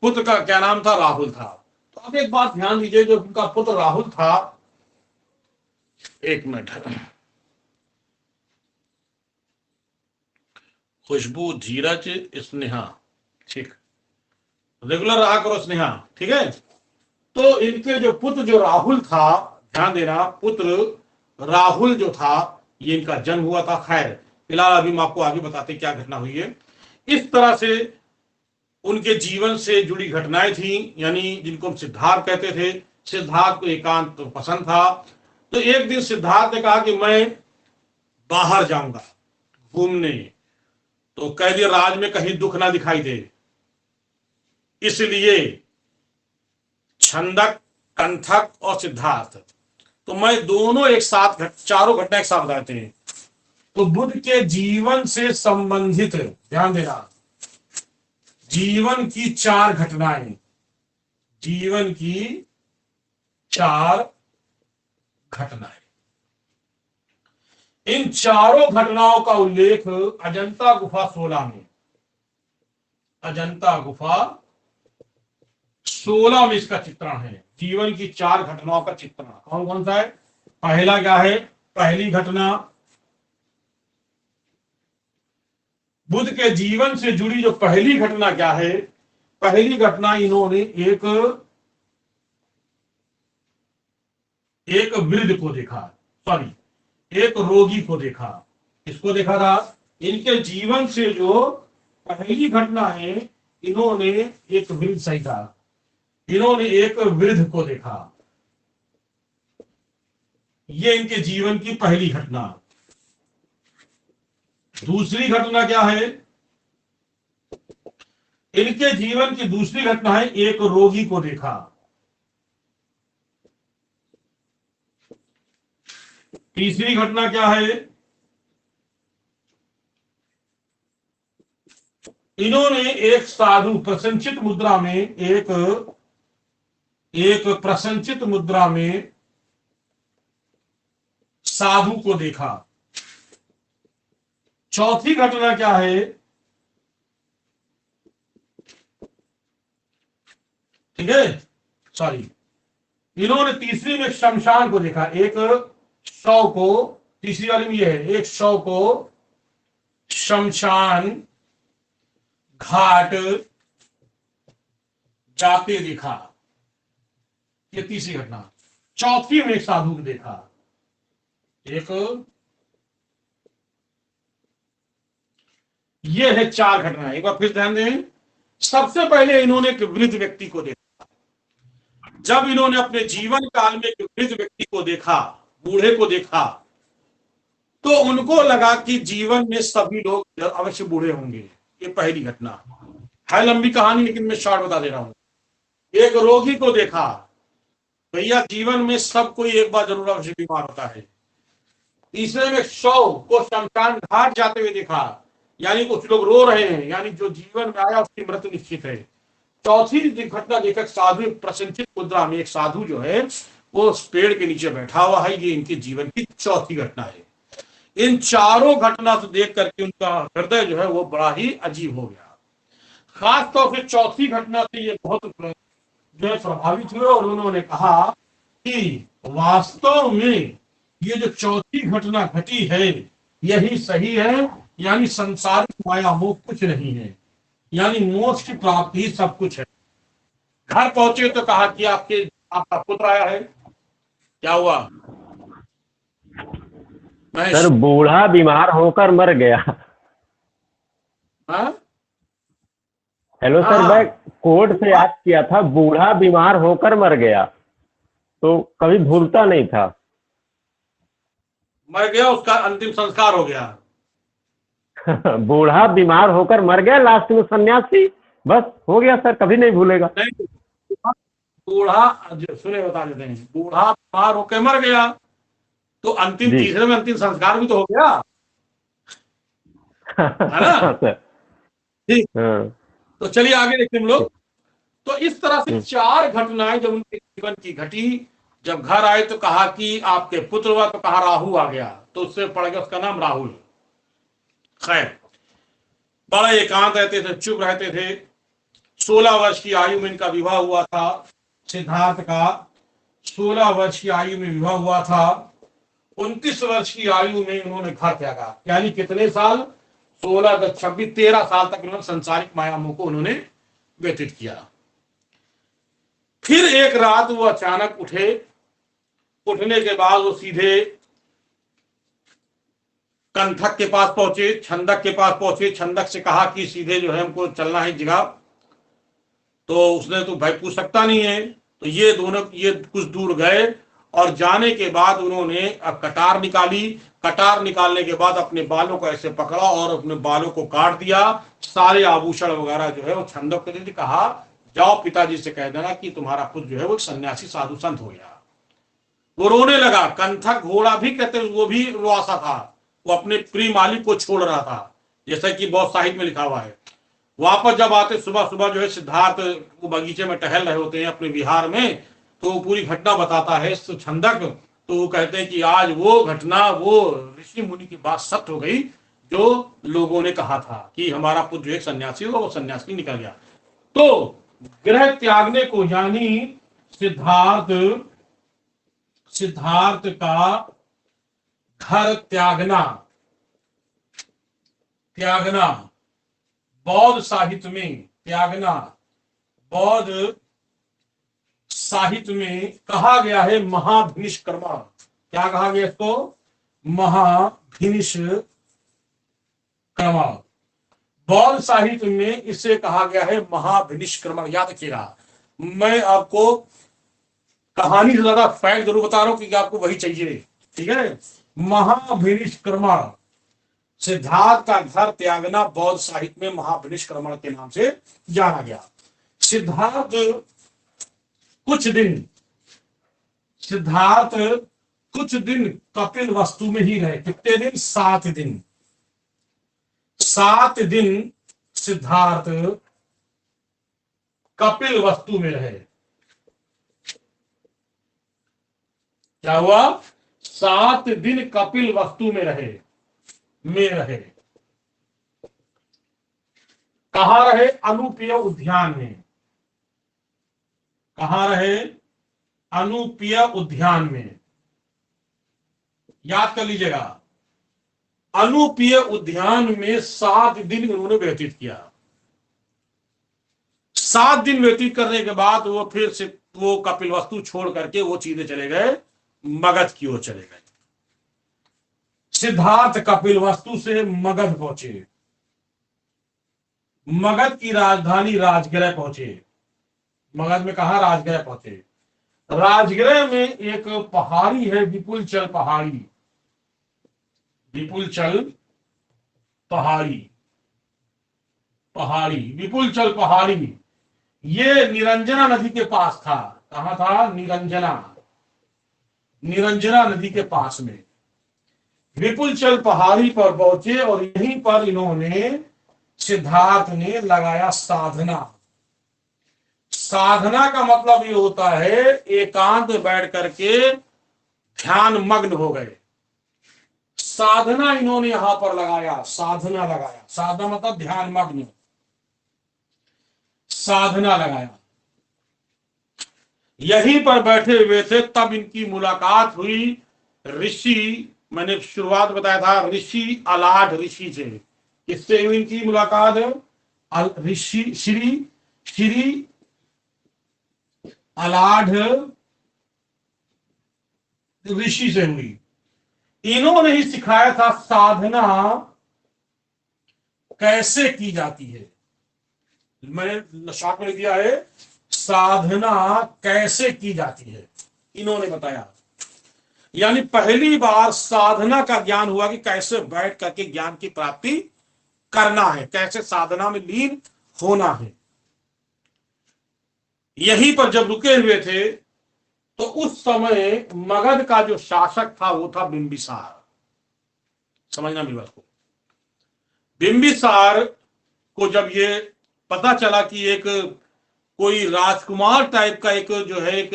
पुत्र का क्या नाम था? राहुल था। तो अब एक बात ध्यान दीजिए, जो उनका पुत्र राहुल था, एक मिनट, खुशबू, धीरज, स्नेहा, ठीक, रेगुलर रहा करो स्नेहा, ठीक है। तो इनके जो पुत्र जो राहुल था, ध्यान देना, पुत्र राहुल जो था, ये इनका जन्म हुआ था। खैर, फिलहाल अभी हम आपको आगे बताते क्या घटना हुई है। इस तरह से उनके जीवन से जुड़ी घटनाएं थी, यानी जिनको हम सिद्धार्थ कहते थे। सिद्धार्थ को एकांत तो पसंद था। तो एक दिन सिद्धार्थ ने कहा कि मैं बाहर जाऊंगा घूमने। तो कह दिया राज में कहीं दुख ना दिखाई दे, इसलिए छंदक, कंठक और सिद्धार्थ, तो मैं दोनों एक साथ, चारों घटना एक साथ बताते हैं। तो बुद्ध के जीवन से संबंधित, ध्यान देना, जीवन की चार घटनाएं, जीवन की चार घटनाएं, इन चारों घटनाओं का उल्लेख अजंता गुफा 16 में, अजंता गुफा 16 में इसका चित्रण है। जीवन की चार घटनाओं का चित्रण कौन कौन सा है? पहला क्या है? पहली घटना, बुद्ध के जीवन से जुड़ी जो पहली घटना क्या है? पहली घटना, इन्होंने एक वृद्ध को देखा, सॉरी, एक रोगी को देखा। किसको देखा था? इनके जीवन से जो पहली घटना है, इन्होंने एक वृद्ध, सही कहा, इन्होंने एक वृद्ध को देखा। ये इनके जीवन की पहली घटना। दूसरी घटना क्या है? इनके जीवन की दूसरी घटना है, एक रोगी को देखा। तीसरी घटना क्या है? इन्होंने एक साधु प्रसंचित मुद्रा में, एक प्रसंचित मुद्रा में साधु को देखा। चौथी घटना क्या है? ठीक है, सॉरी, इन्होंने तीसरी में शमशान को देखा, एक शव को, तीसरी वाली में यह है, एक शव को शमशान घाट जाते देखा। ये तीसरी घटना। चौथी में एक साधु को देखा, एक ये है चार घटनाएं, एक बार फिर ध्यान दें। सबसे पहले इन्होंने एक वृद्ध व्यक्ति को देखा। जब इन्होंने अपने जीवन काल में एक वृद्ध व्यक्ति को देखा, बूढ़े को देखा, तो उनको लगा कि जीवन में सभी लोग अवश्य बूढ़े होंगे। ये पहली घटना है, लंबी कहानी लेकिन मैं शॉर्ट बता दे रहा हूं। एक रोगी को देखा, भैया जीवन में सब कोई एक बार जरूर अवश्य बीमार होता है। तीसरे में शव को शमशान घाट जाते हुए देखा, यानी कुछ लोग रो रहे हैं, यानी जो जीवन में आया उसकी मृत्यु निश्चित है। चौथी घटना देखा, साधु प्रसन्नचित मुद्रा में एक साधु जो है वो उस पेड़ के नीचे बैठा हुआ है। ये इनके जीवन की चौथी घटना है। इन चारों घटना से देख करके उनका हृदय जो है वो बड़ा ही अजीब हो गया। खास तौर से चौथी घटना से ये बहुत जो है प्रभावित हुए और उन्होंने कहा कि वास्तव में ये जो चौथी घटना घटी है यही सही है, यानी संसारिक माया मोह कुछ नहीं है, यानी मोक्ष की प्राप्ति ही सब कुछ है। घर पहुंचे तो कहा कि आपका पुत्र आया है। क्या हुआ? सर बूढ़ा बीमार होकर मर गया। हाँ? हेलो सर, मैं कोर्ट से याद किया था, बूढ़ा बीमार होकर मर गया, तो कभी भूलता नहीं था। मर गया, उसका अंतिम संस्कार हो गया। बूढ़ा बीमार होकर मर गया, लास्ट में सन्यासी, बस हो गया सर, कभी नहीं भूलेगा। नहीं, बूढ़ा सुने बता देते हैं, बूढ़ा बीमार होकर मर गया तो अंतिम तीसरे में अंतिम संस्कार भी तो हो गया, है ना सर? ठीक। तो चलिए आगे देखते हम लोग। तो इस तरह से चार घटनाएं जब उनके जीवन की घटी, जब घर आए तो कहा कि आपके पुत्र हुआ, तो कहा राहु आ गया, तो उससे पड़ गया उसका नाम राहुल। खैर, बड़े एकांत रहते थे, चुप रहते थे। 16 वर्ष की आयु में इनका विवाह हुआ था। सिद्धार्थ का 16 वर्ष की आयु में विवाह हुआ था। 29 वर्ष की आयु में उन्होंने घर त्यागा, यानी कितने साल? 16 का 26, 13 साल तक उन्होंने संसारिक माया मोह को उन्होंने व्यतीत किया। फिर एक रात वो अचानक उठे। उठने के बाद वो सीधे कंथक के पास पहुंचे, छंदक के पास पहुंचे। छंदक से कहा कि सीधे जो है हमको चलना है जगह। तो उसने तो भाई पूछ सकता नहीं है। तो ये दोनों ये कुछ दूर गए और जाने के बाद उन्होंने कटार निकाली। कटार निकालने के बाद अपने बालों को ऐसे पकड़ा और अपने बालों को काट दिया। सारे आभूषण वगैरह जो है वो छंदक को दे कहा, जाओ पिताजी से कह देना कि तुम्हारा पुत्र जो है वो सन्यासी साधु संत हो गया। वो रोने लगा। कंथक घोड़ा भी कहते वो भी रुआसा था, वो अपने प्रिय मालिक को छोड़ रहा था, जैसा कि बहुत साहित्य में लिखा हुआ है। वापस जब आते सुबह सुबह जो है सिद्धार्थ वो बगीचे में टहल रहे होते हैं अपने विहार में, तो वो पूरी घटना बताता है छंदक। तो वो कहते हैं कि आज वो घटना, वो ऋषि मुनि की बात सत्य हो गई जो लोगों ने कहा था कि हमारा पुत्र एक सन्यासी होगा, वो सन्यासी निकल गया। तो गृह त्यागने को, यानी सिद्धार्थ का घर त्यागना बौद्ध साहित्य में, त्यागना बौद्ध साहित्य में कहा गया है महाभिनिष्क्रमा। क्या कहा गया इसको? महाभिनिष्क्रमा। बौद्ध साहित्य में इसे कहा गया है महाभिनिष्क्रमा। याद रखिएगा, मैं आपको कहानी से ज्यादा फैक्ट जरूर बता रहा हूं क्योंकि आपको वही चाहिए, ठीक है। महाभिनिष्क्रमा, सिद्धार्थ का घर त्यागना बौद्ध साहित्य में महाभिनिष्क्रमण के नाम से जाना गया। सिद्धार्थ कुछ दिन कपिल वस्तु में ही रहे। कितने दिन? 7 दिन। 7 दिन सिद्धार्थ कपिल वस्तु में रहे। क्या हुआ? 7 दिन कपिल वस्तु में रहे। कहां रहे? अनुपेय उद्यान में। कहां रहे? अनुपेय उद्यान में। याद कर लीजिएगा, अनुपेय उद्यान में 7 दिन उन्होंने व्यतीत किया। 7 दिन व्यतीत करने के बाद वो फिर से वो कपिल वस्तु छोड़ करके वो सीधे चले गए मगध की ओर चले गए। सिद्धार्थ कपिल वस्तु से मगध पहुंचे। मगध की राजधानी राजगृह पहुंचे। मगध में कहा? राजगृह पहुंचे। राजगृह में एक पहाड़ी है, विपुलचल पहाड़ी। विपुलचल पहाड़ी, पहाड़ी विपुलचल पहाड़ी, ये निरंजना नदी के पास था। कहां था? निरंजना, निरंजना नदी के पास में विपुलचल पहाड़ी पर पहुंचे और यहीं पर इन्होंने, सिद्धार्थ ने लगाया साधना। साधना का मतलब ये होता है एकांत में बैठ करके ध्यान मग्न हो गए। साधना इन्होंने यहां पर लगाया, साधना लगाया। साधना मतलब ध्यान मग्न, साधना लगाया। यहीं पर बैठे हुए थे, तब इनकी मुलाकात हुई ऋषि, मैंने शुरुआत बताया था, ऋषि अलाढ़ ऋषि से। किससे हुई इनकी मुलाकात? ऋषि श्री श्री अलाढ़ ऋषि से हुई। इन्होंने ही सिखाया था साधना कैसे की जाती है। मैंने शॉर्ट में लिख दिया है, साधना कैसे की जाती है, इन्होंने बताया। यानी पहली बार साधना का ज्ञान हुआ कि कैसे बैठ करके ज्ञान की प्राप्ति करना है, कैसे साधना में लीन होना है। यहीं पर जब रुके हुए थे तो उस समय मगध का जो शासक था वो था बिंबिसार। समझना मेरी बात को। बिंबिसार को जब ये पता चला कि एक कोई राजकुमार टाइप का एक जो है एक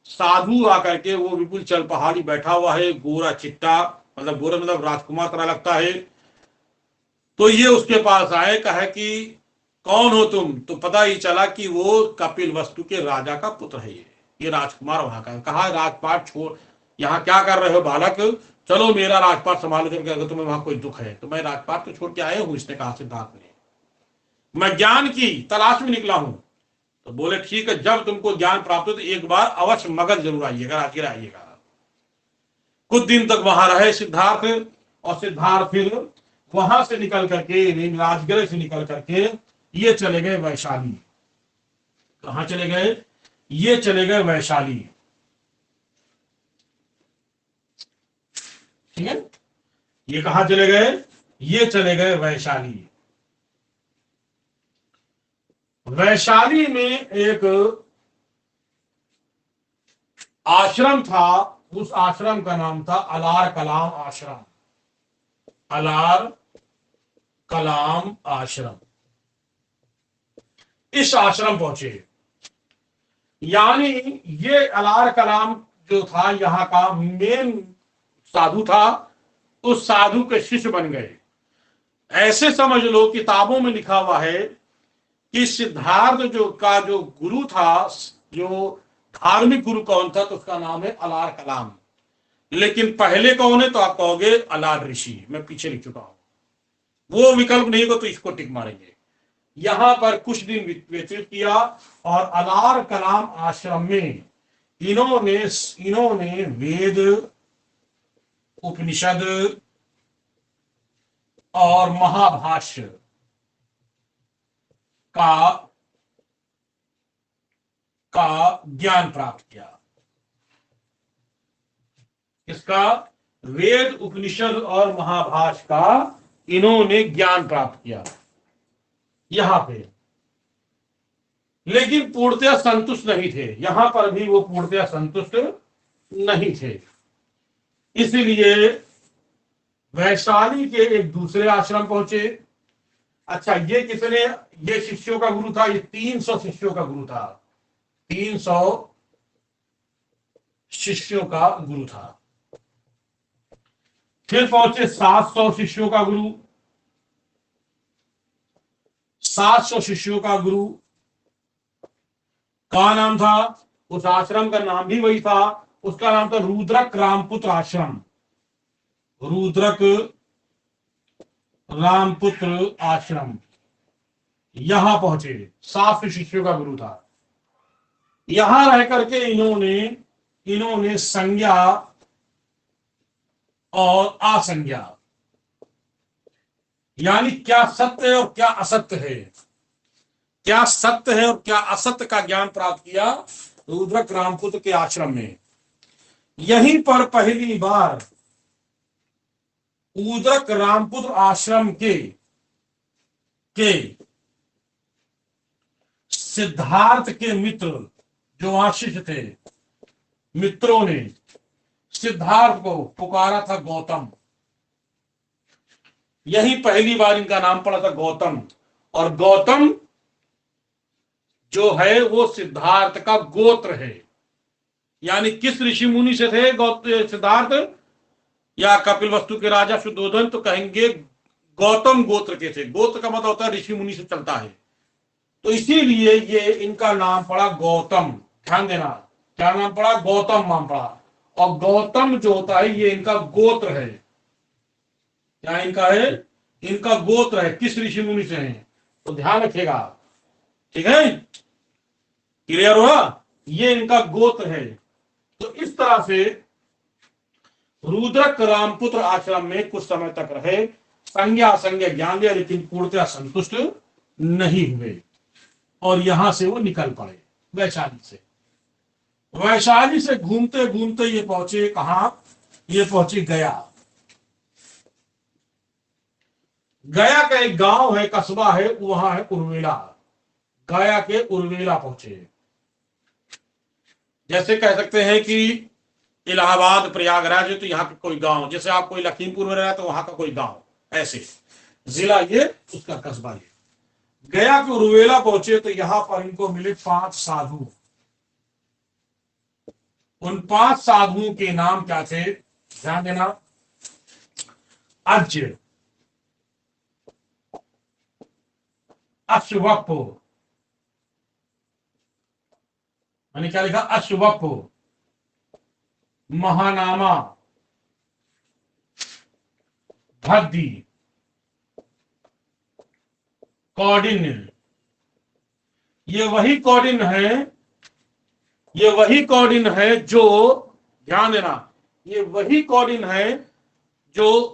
साधु आकर के वो विपुलचल पहाड़ी बैठा हुआ है, गोरा चिट्टा, मतलब गोरा मतलब राजकुमार तरह लगता है, तो ये उसके पास आए, कहा कि कौन हो तुम? तो पता ही चला कि वो कपिल वस्तु के राजा का पुत्र है। ये राजकुमार वहां का। कहा राजपाट छोड़, यहाँ क्या कर रहे हो बालक? चलो मेरा राजपाट संभालो, जब अगर तुम्हें वहां कोई दुख है तो। मैं राजपाट तो छोड़ के आया हूं, इसने कहा सिद्धार्थ ने। मैं ज्ञान की तलाश में निकला हूं। तो बोले ठीक है, जब तुमको ज्ञान प्राप्त हो तो एक बार अवश्य मगध जरूर आइएगा, राजगृह आइएगा। कुछ दिन तक वहां रहे सिद्धार्थ, और सिद्धार्थ फिर वहां से निकल करके, राजगृह से निकल करके ये चले गए वैशाली। कहां चले गए? ये चले गए वैशाली। ठीक है, ये कहां चले गए? ये चले गए वैशाली। वैशाली में एक आश्रम था, उस आश्रम का नाम था अलार कलाम आश्रम। अलार कलाम आश्रम। इस आश्रम पहुंचे। यानी ये अलार कलाम जो था यहां का मेन साधु था, उस साधु के शिष्य बन गए। ऐसे समझ लो, किताबों में लिखा हुआ है कि सिद्धार्थ जो गुरु था, जो धार्मिक गुरु कौन था, तो उसका नाम है अलार कलाम। लेकिन पहले कौन है तो आप कहोगे अलार ऋषि। मैं पीछे लिख चुका हूं, वो विकल्प नहीं हो तो इसको टिक मारेंगे। यहां पर कुछ दिन व्यतीत किया और अलार कलाम आश्रम में इन्होंने वेद, उपनिषद और महाभाष्य का ज्ञान प्राप्त किया। इसका वेद, उपनिषद और महाभाष्य का इन्होंने ज्ञान प्राप्त किया यहां पे। लेकिन पूर्णतया संतुष्ट नहीं थे, यहां पर भी वो पूर्णतया संतुष्ट नहीं थे। इसलिए वैशाली के एक दूसरे आश्रम पहुंचे। अच्छा, ये कितने, ये शिष्यों का गुरु था, ये 300 शिष्यों का गुरु था। 300 शिष्यों का गुरु था। फिर पहुंचे 700 शिष्यों का गुरु। 700 शिष्यों का गुरु का नाम था, उस आश्रम का नाम भी वही था, उसका नाम था रुद्रक रामपुत्र आश्रम। रुद्रक रामपुत्र आश्रम। यहां पहुंचे, 700 शिष्यों का गुरु था। यहां रह करके इन्होंने संज्ञा और असंज्ञा, यानी क्या सत्य है और क्या असत्य है, क्या सत्य है और क्या असत्य का ज्ञान प्राप्त किया रुद्रक रामपुत्र के आश्रम में। यहीं पर पहली बार रुद्रक रामपुत्र आश्रम के सिद्धार्थ के मित्र जो वहां शिष्य थे, मित्रों ने सिद्धार्थ को पुकारा था गौतम। यही पहली बार इनका नाम पड़ा था गौतम। और गौतम जो है वो सिद्धार्थ का गोत्र है। यानी किस ऋषि मुनि से थे सिद्धार्थ, या कपिल वस्तु के राजा शुद्धोधन, तो कहेंगे गौतम गोत्र के थे। गोत्र का मतलब होता है ऋषि मुनि से चलता है, तो इसीलिए ये इनका नाम पड़ा गौतम। ध्यान देना, क्या नाम पड़ा? गौतम नाम पड़ा। और गौतम जो होता है ये इनका गोत्र है। क्या इनका है? इनका गोत्र है। किस ऋषि मुनि से है, तो ध्यान रखिएगा। ठीक है, क्लियर हुआ? ये इनका गोत्र है। तो इस तरह से रुद्रक रामपुत्र आश्रम में कुछ समय तक रहे, संज्ञा असंज्ञा ज्ञान लिया, लेकिन पूर्णतः संतुष्ट नहीं हुए और यहां से वो निकल पड़े वैशाली से। वैशाली से घूमते घूमते ये पहुंचे कहां? ये पहुंचे गया। गया का एक गांव है, कस्बा है, वहां है उर्वेला। गया के उर्वेला पहुंचे। जैसे कह सकते हैं कि इलाहाबाद प्रयागराज है तो यहाँ का कोई गांव, जैसे आप कोई लखीमपुर में रहे तो वहां का कोई गांव, ऐसे जिला ये, उसका कस्बा ये। गया के उर्वेला पहुंचे तो यहां पर इनको मिले 5 साधु। उन 5 साधुओं के नाम क्या थे? ध्यान देना। अज्य, अश्वप, मैंने क्या लिखा? अश्वप, महानामा, भद्दी, कौडिन्य। ये वही कौडिन्य है, ये वही कौडिन्य है जो, ध्यान देना, ये वही कौडिन्य है जो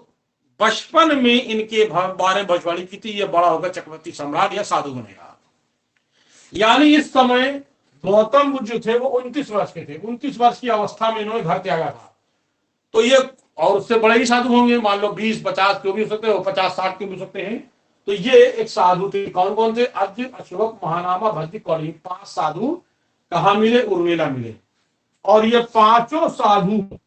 बचपन में इनके बारे में भविष्यवाणी की थी, ये बड़ा होकर चक्रवर्ती सम्राट या साधु बनेगा। यानी इस समय गौतम बुद्ध जो थे वो 29 वर्ष के थे। 29 वर्ष की अवस्था में इन्होंने घर त्यागा था। तो ये, और उससे बड़े ही साधु होंगे, मान लो 20-50 क्यों भी हो सकते हैं, 50-60 क्यों भी हो सकते हैं। तो ये एक साधु थे। कौन कौन थे? अज्य, अश्वक, महानामा, भद्दी, कौड़ी। 5 साधु कहां मिले? उर्वेला मिले। और ये पांचों साधु,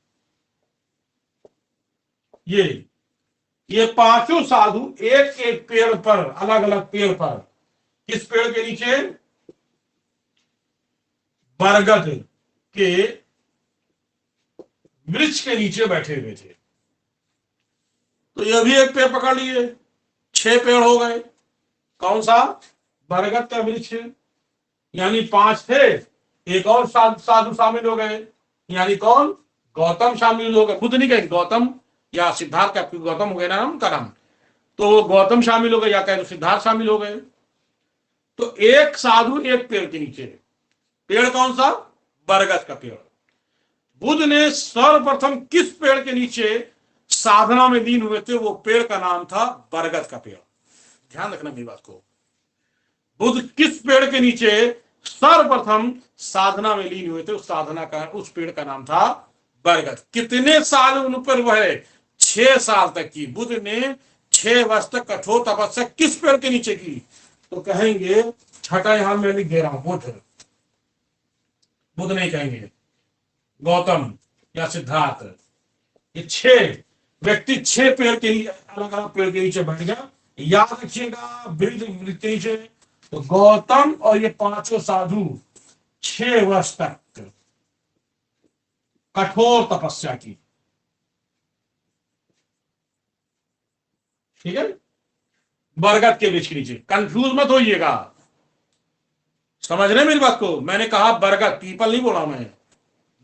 ये पांचों साधु एक एक पेड़ पर, अलग अलग पेड़ पर, किस पेड़ के नीचे? बरगद के वृक्ष के नीचे बैठे हुए थे। तो ये भी एक पेड़ पकड़ लिए, 6 पेड़ हो गए। कौन सा? बरगद का वृक्ष। यानी 5 थे, एक और साधु शामिल हो गए। यानी कौन? गौतम शामिल हो गए। बुद्ध नहीं कहेंगे, गौतम या सिद्धार्थ का, गौतम हो गए ना उनका नाम, तो गौतम शामिल हो गए, या कहे तो सिद्धार्थ शामिल हो गए। तो एक साधु एक पेड़ के नीचे। पेड़ कौन सा? बरगद का पेड़। बुद्ध ने सर्वप्रथम किस पेड़ के नीचे साधना में लीन हुए थे? वो पेड़ का नाम था बरगद का पेड़। ध्यान रखना मेरी बात को। बुद्ध किस पेड़ के नीचे सर्वप्रथम साधना में लीन हुए थे? उस साधना का, उस पेड़ का नाम था बरगद। कितने साल उन पर वह? 6 साल तक की। बुद्ध ने 6 वर्ष तक कठोर तपस्या किस पेड़ के नीचे की? तो कहेंगे, छठा यहां मैं लिख दे रहा हूं, बुद्ध। बुद्ध नहीं कहेंगे, गौतम या सिद्धार्थ। ये 6 व्यक्ति 6 पेड़ के, अलग अलग पेड़ के नीचे बैठ गया। याद रखिएगा, वृद्ध के नीचे। तो गौतम और ये पांचों साधु 6 वर्ष तक कठोर तपस्या की। ठीक है, बरगद के वृक्ष के नीचे। कंफ्यूज मत होइएगा, समझ रहे मेरी बात को? मैंने कहा बरगद, पीपल नहीं बोला मैं।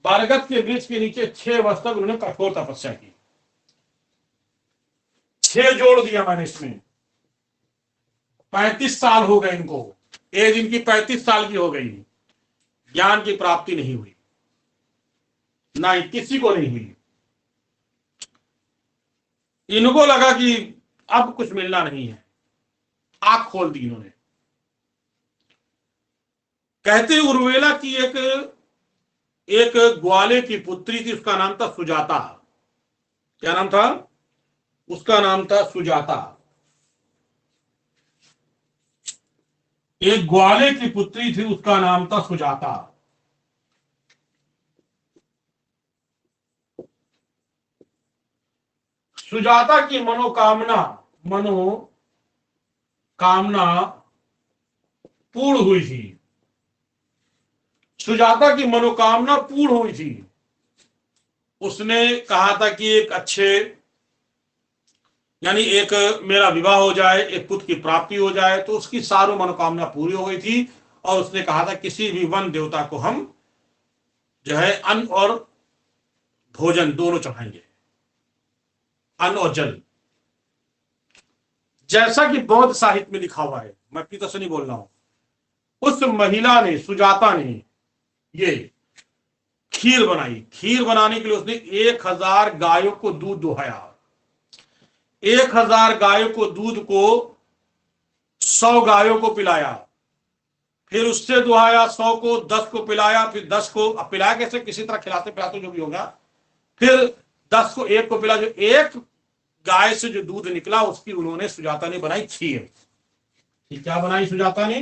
बरगद के वृक्ष के नीचे 6 वर्ष तक उन्होंने कठोर तपस्या की। 6 जोड़ दिया मैंने इसमें। 35 साल हो गए इनको। एज इनकी 35 साल की हो गई। ज्ञान की प्राप्ति नहीं हुई, ना ही किसी को नहीं हुई। इनको लगा कि अब कुछ मिलना नहीं है। आंख खोल दी इन्होंने। कहते उर्वेला की एक एक ग्वाले की पुत्री थी, उसका नाम था सुजाता। क्या नाम था? उसका नाम था सुजाता। एक ग्वाले की पुत्री थी, उसका नाम था सुजाता। सुजाता की मनोकामना पूर्ण हुई थी। सुजाता की मनोकामना पूर्ण हुई थी। उसने कहा था कि एक अच्छे, यानी एक मेरा विवाह हो जाए, एक पुत्र की प्राप्ति हो जाए। तो उसकी सारी मनोकामना पूरी हो गई थी। और उसने कहा था किसी भी वन देवता को हम जो है अन्न और भोजन दोनों चढ़ाएंगे, अन्न और जल। जैसा कि बौद्ध साहित्य में लिखा हुआ है, मैं अपनी तरफ से नहीं बोल रहा हूं, उस महिला ने, सुजाता ने, ये खीर बनाई। खीर बनाने के लिए उसने 1000 गायों को दूध दुहाया। 1000 गायों को दूध को 100 गायों को पिलाया, फिर उससे दुहाया 100 को, 10 को पिलाया, फिर 10 को, अब पिलाया कैसे, किसी तरह खिलाते पिलाते जो भी होगा, फिर 10 को, एक को पिला। जो एक गाय से जो दूध निकला उसकी उन्होंने, सुजाता ने बनाई खीर। क्या बनाई सुजाता ने?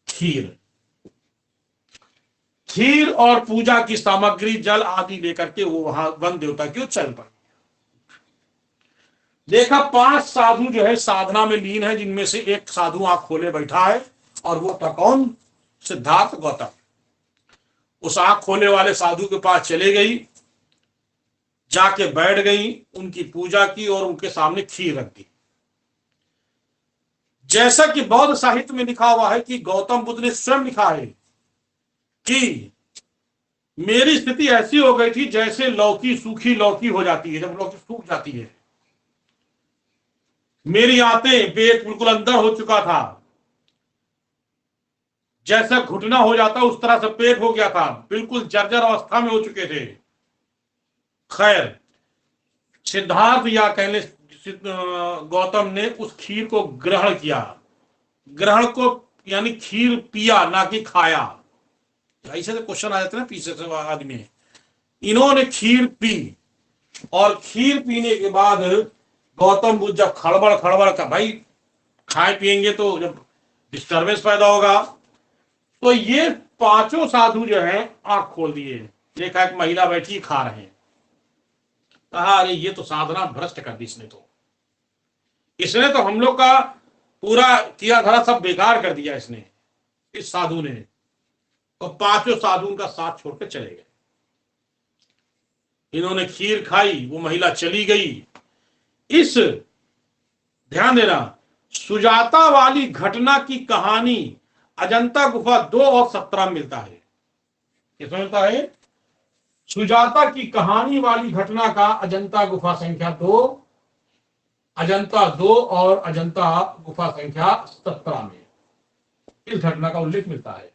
खीर। खीर और पूजा की सामग्री, जल आदि लेकर के वो वहां वन देवता की चल पड़ी। देखा 5 साधु जो है साधना में लीन है, जिनमें से एक साधु आंख खोले बैठा है, और वो था कौन? सिद्धार्थ गौतम। उस आंख खोले वाले साधु के पास चले गई, जाके बैठ गई, उनकी पूजा की और उनके सामने खीर रख दी। जैसा कि बौद्ध साहित्य में लिखा हुआ है कि गौतम बुद्ध ने स्वयं लिखा है कि मेरी स्थिति ऐसी हो गई थी जैसे लौकी, सूखी लौकी हो जाती है, जब लौकी सूख जाती है। मेरी आंतें, पेट बिल्कुल अंदर हो चुका था, जैसा घुटना हो जाता उस तरह से पेट हो गया था, बिल्कुल जर्जर अवस्था में हो चुके थे। खैर, सिद्धार्थ या कहने गौतम ने उस खीर को ग्रहण किया। ग्रहण को यानी खीर पिया, ना कि खाया। ऐसे तो क्वेश्चन आ जाते ना पीछे से आदमी। इन्होंने खीर पी, और खीर पीने के बाद गौतम बुद्ध जब खड़बड़ खड़बड़ का, भाई खाए पिएंगे तो जब डिस्टर्बेंस पैदा होगा, तो ये 5 साधु जो है आंख खोल दिए। देखा एक महिला बैठी खा रहे हैं, कहा अरे ये तो साधना भ्रष्ट कर दी इसने तो हम लोग का पूरा किया धरा सब बेकार कर दिया इसने, इस साधु ने। तो 5 साधु उनका साथ छोड़कर चले गए। इन्होंने खीर खाई, वो महिला चली गई। इस, ध्यान देना, सुजाता वाली घटना की कहानी अजंता गुफा 2 और 17 में मिलता है। किसमें मिलता है? सुजाता की कहानी वाली घटना का अजंता गुफा संख्या 2, अजंता 2 और अजंता गुफा संख्या 17 में इस घटना का उल्लेख मिलता है।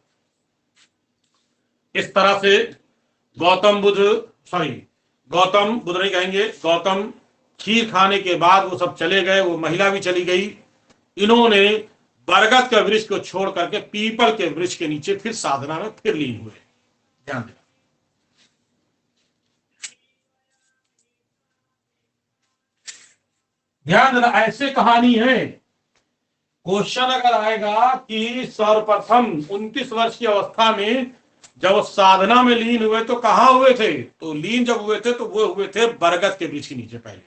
इस तरह से गौतम बुद्ध नहीं कहेंगे, गौतम खीर खाने के बाद वो सब चले गए, वो महिला भी चली गई। इन्होंने बरगद के वृक्ष को छोड़ करके पीपल के वृक्ष के नीचे फिर साधना में फिर लीन हुए। ध्यान देना, ध्यान देना, ऐसे कहानी है। क्वेश्चन अगर आएगा कि सर्वप्रथम 29 वर्ष की अवस्था में जब साधना में लीन हुए तो कहां हुए थे? तो लीन जब हुए थे तो वो हुए थे बरगद के वृक्ष के नीचे। पहले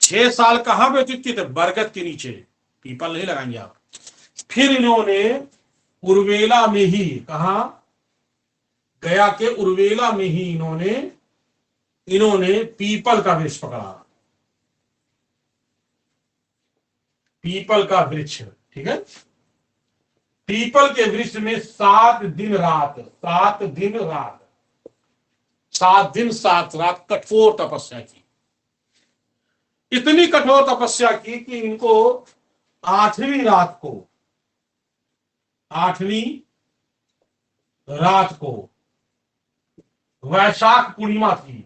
6 साल कहां व्यतीत किए थे? बरगद के नीचे। पीपल नहीं लगाएंगे आप। फिर इन्होंने उर्वेला में ही, कहा? गया के उर्वेला में ही इन्होंने पीपल का वृक्ष पकड़ा। पीपल का वृक्ष, ठीक है। पीपल के वृक्ष में 7 दिन 7 रात कठोर तपस्या की। इतनी कठोर तपस्या की कि इनको 8वीं रात को वैशाख पूर्णिमा थी।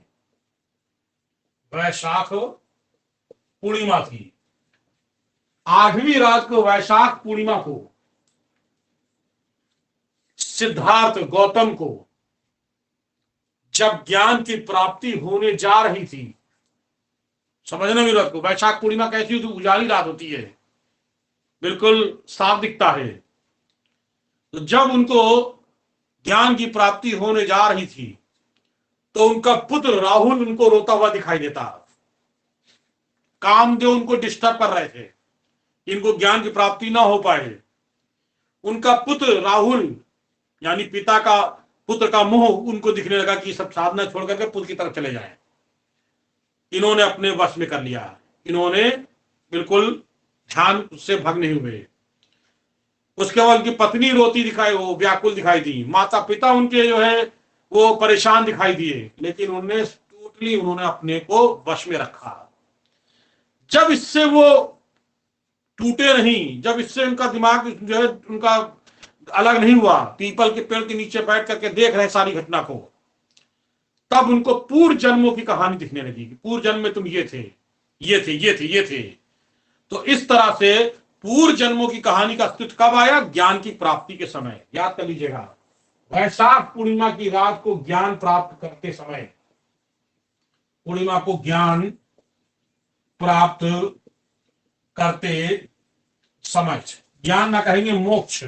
8वीं रात को वैशाख पूर्णिमा को सिद्धार्थ गौतम को जब ज्ञान की प्राप्ति होने जा रही थी, समझना मेरी बात को, वैशाख पूर्णिमा कैसी होती, उजाली रात होती है, बिल्कुल साफ दिखता है। तो जब उनको ज्ञान की प्राप्ति होने जा रही थी तो उनका पुत्र राहुल उनको रोता हुआ दिखाई देता। कामदेव उनको डिस्टर्ब कर रहे थे, इनको ज्ञान की प्राप्ति ना हो पाए। उनका पुत्र राहुल यानी पिता का पुत्र का मोह उनको दिखने लगा कि सब साधना छोड़ करके पुत्र की तरफ चले जाएं। इन्होंने अपने वश में कर लिया, इन्होंने बिल्कुल ध्यान से भंग नहीं हुए। उसके बाद उनकी पत्नी रोती दिखाई, वो व्याकुल दिखाई दी, माता पिता उनके जो है वो परेशान दिखाई दिए, लेकिन उन्होंने अपने को वश में रखा। जब इससे वो टूटे नहीं, जब इससे उनका दिमाग जो है उनका अलग नहीं हुआ, पीपल के पेड़ के नीचे बैठ करके देख रहे सारी घटना को, तब उनको पूर्व जन्मों की कहानी दिखने लगी कि पूर्व जन्म में तुम ये थे, ये थे, ये थे, ये थे। तो इस तरह से पूर्व जन्मों की कहानी का अस्तित्व कब आया? ज्ञान की प्राप्ति के समय। याद कर लीजिएगा, वैशाख पूर्णिमा की रात को ज्ञान प्राप्त करते समय, पूर्णिमा को ज्ञान प्राप्त करते समय, ज्ञान ना कहेंगे मोक्ष,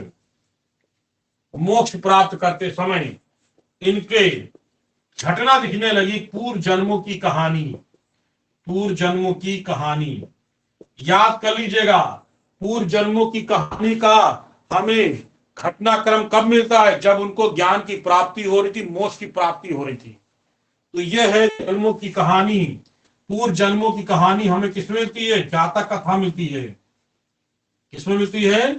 मोक्ष प्राप्त करते समय इनके घटना दिखने लगी पूर्व जन्मों की कहानी, पूर्व जन्मों की कहानी। याद कर लीजिएगा, पूर्व जन्मों की कहानी का हमें घटनाक्रम कब मिलता है? जब उनको ज्ञान की प्राप्ति हो रही थी, मोक्ष की प्राप्ति हो रही थी। तो यह है जन्मों की कहानी। पूर्व जन्मों की कहानी हमें किसमें मिलती है? जातक कथा मिलती है। किसमें मिलती है?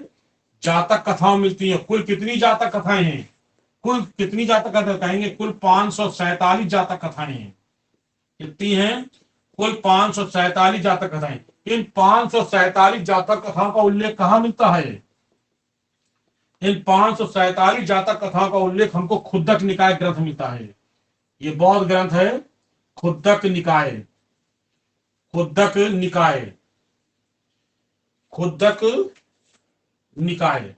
जातक कथाओं मिलती है। कुल कितनी जातक कथाएं हैं? कुल कितनी जातक कथाएं कहेंगे? कुल 547 जातक कथाएं हैं। कितनी हैं? कुल 547 जातक कथाएं। इन 547 जातक कथाओं का उल्लेख कहां मिलता है? इन 547 जातक कथाओं का उल्लेख हमको खुद्दक निकाय ग्रंथ मिलता है। ये बौद्ध ग्रंथ है, खुद्दक निकाय, खुद्दक निकाय, खुद्दक निकाय,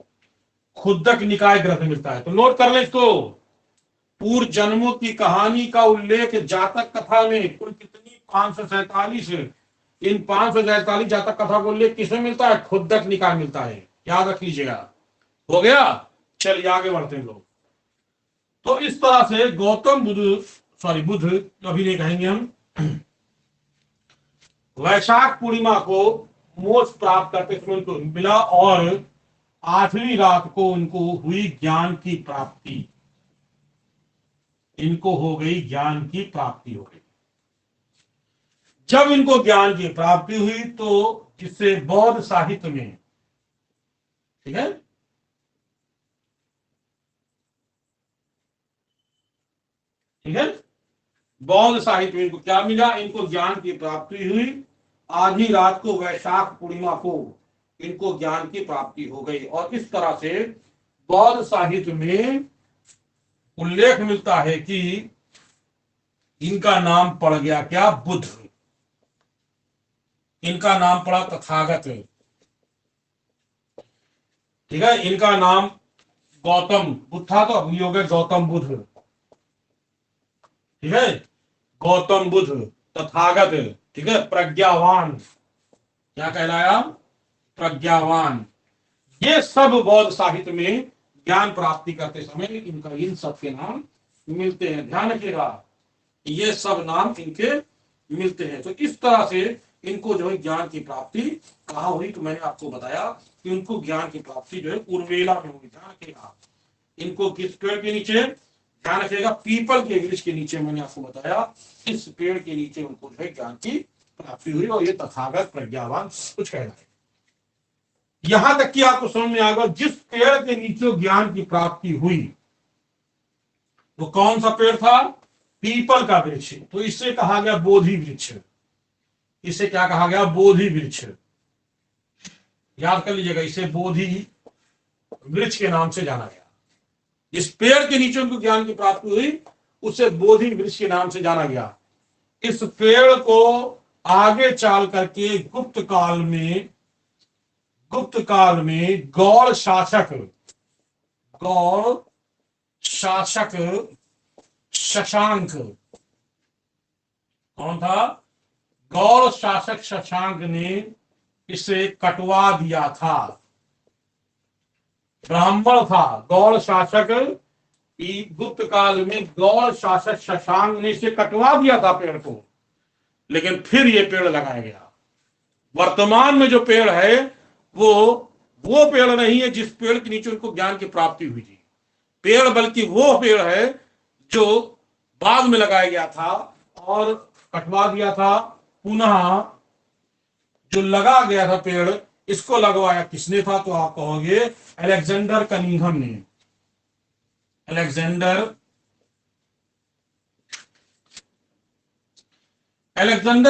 खुद्दक निकाय ग्रंथ मिलता है। तो नोट कर ले इसको, पूर्व जन्मों की कहानी का उल्लेख जातक कथा में कुल कितनी? 547। इन 547 जातक कथा का उल्लेख किसमें मिलता है? खुद्दक निकाय मिलता है। याद रख लीजिएगा। हो गया? चलिए आगे बढ़ते हैं लोग। तो इस तरह से गौतम बुद्ध अभी नहीं कहेंगे हम, वैशाख पूर्णिमा को मोक्ष प्राप्त करते समय उनको मिला और 8वीं रात को उनको हुई ज्ञान की प्राप्ति। इनको हो गई ज्ञान की प्राप्ति हो गई। जब इनको ज्ञान की प्राप्ति हुई तो इससे बौद्ध साहित्य में, ठीक है, ठीक है, बौद्ध साहित्य में इनको क्या मिला? इनको ज्ञान की प्राप्ति हुई। आधी रात को वैशाख पूर्णिमा को इनको ज्ञान की प्राप्ति हो गई और इस तरह से बौद्ध साहित्य में उल्लेख मिलता है कि इनका नाम पड़ गया क्या? बुद्ध। इनका नाम पड़ा तथागत, ठीक है। इनका नाम गौतम बुद्ध था, तो अभी हो गए गौतम बुद्ध, ठीक है। गौतम बुद्ध, तथागत, ठीक है, प्रज्ञावान, क्या कहलाया? प्रज्ञावान। ये सब बौद्ध साहित्य में ज्ञान प्राप्ति करते समय इनका इन सब के नाम मिलते हैं। ध्यान रखिएगा, ये सब नाम इनके मिलते हैं। तो इस तरह से इनको जो है ज्ञान की प्राप्ति कहाँ हुई? तो मैंने आपको बताया कि उनको ज्ञान की प्राप्ति जो है उर्वेला में हुई। ध्यान रखिएगा, इनको किस पेड़ के नीचे? ध्यान रखिएगा, पीपल के वृक्ष के नीचे। मैंने आपको बताया इस पेड़ के नीचे उनको जो है ज्ञान की प्राप्ति हुई और ये तथागत प्रज्ञावान कुछ कहलाए। यहां तक कि आपको समझ में आ गया जिस पेड़ के नीचे ज्ञान की प्राप्ति हुई वो कौन सा पेड़ था? पीपल का वृक्ष। तो इससे कहा गया बोधि वृक्ष। इसे क्या कहा गया? बोधि वृक्ष। याद कर लीजिएगा, इसे बोधि वृक्ष के नाम से जाना गया। इस पेड़ के नीचे उनको ज्ञान की प्राप्ति हुई, उसे बोधि वृक्ष के नाम से जाना गया। इस पेड़ को आगे चाल करके गुप्त काल में गौड़ शासक, गौड़ शासक शशांक, कौन था? गौड़ शासक शशांक ने इसे कटवा दिया था। ब्राह्मण था गौड़ शासक, गुप्त काल में गौड़ शासक शशांक ने इसे कटवा दिया था पेड़ को, लेकिन फिर ये पेड़ लगाया गया। वर्तमान में जो पेड़ है वो पेड़ नहीं है जिस पेड़ के नीचे उनको ज्ञान की प्राप्ति हुई थी। पेड़ बल्कि वो पेड़ है जो बाद में लगाया गया था और कटवा दिया था। पुनः जो लगा गया था पेड़, इसको लगवाया किसने था? तो आप कहोगे अलेक्जेंडर कनिंघम ने। अलेक्जेंडर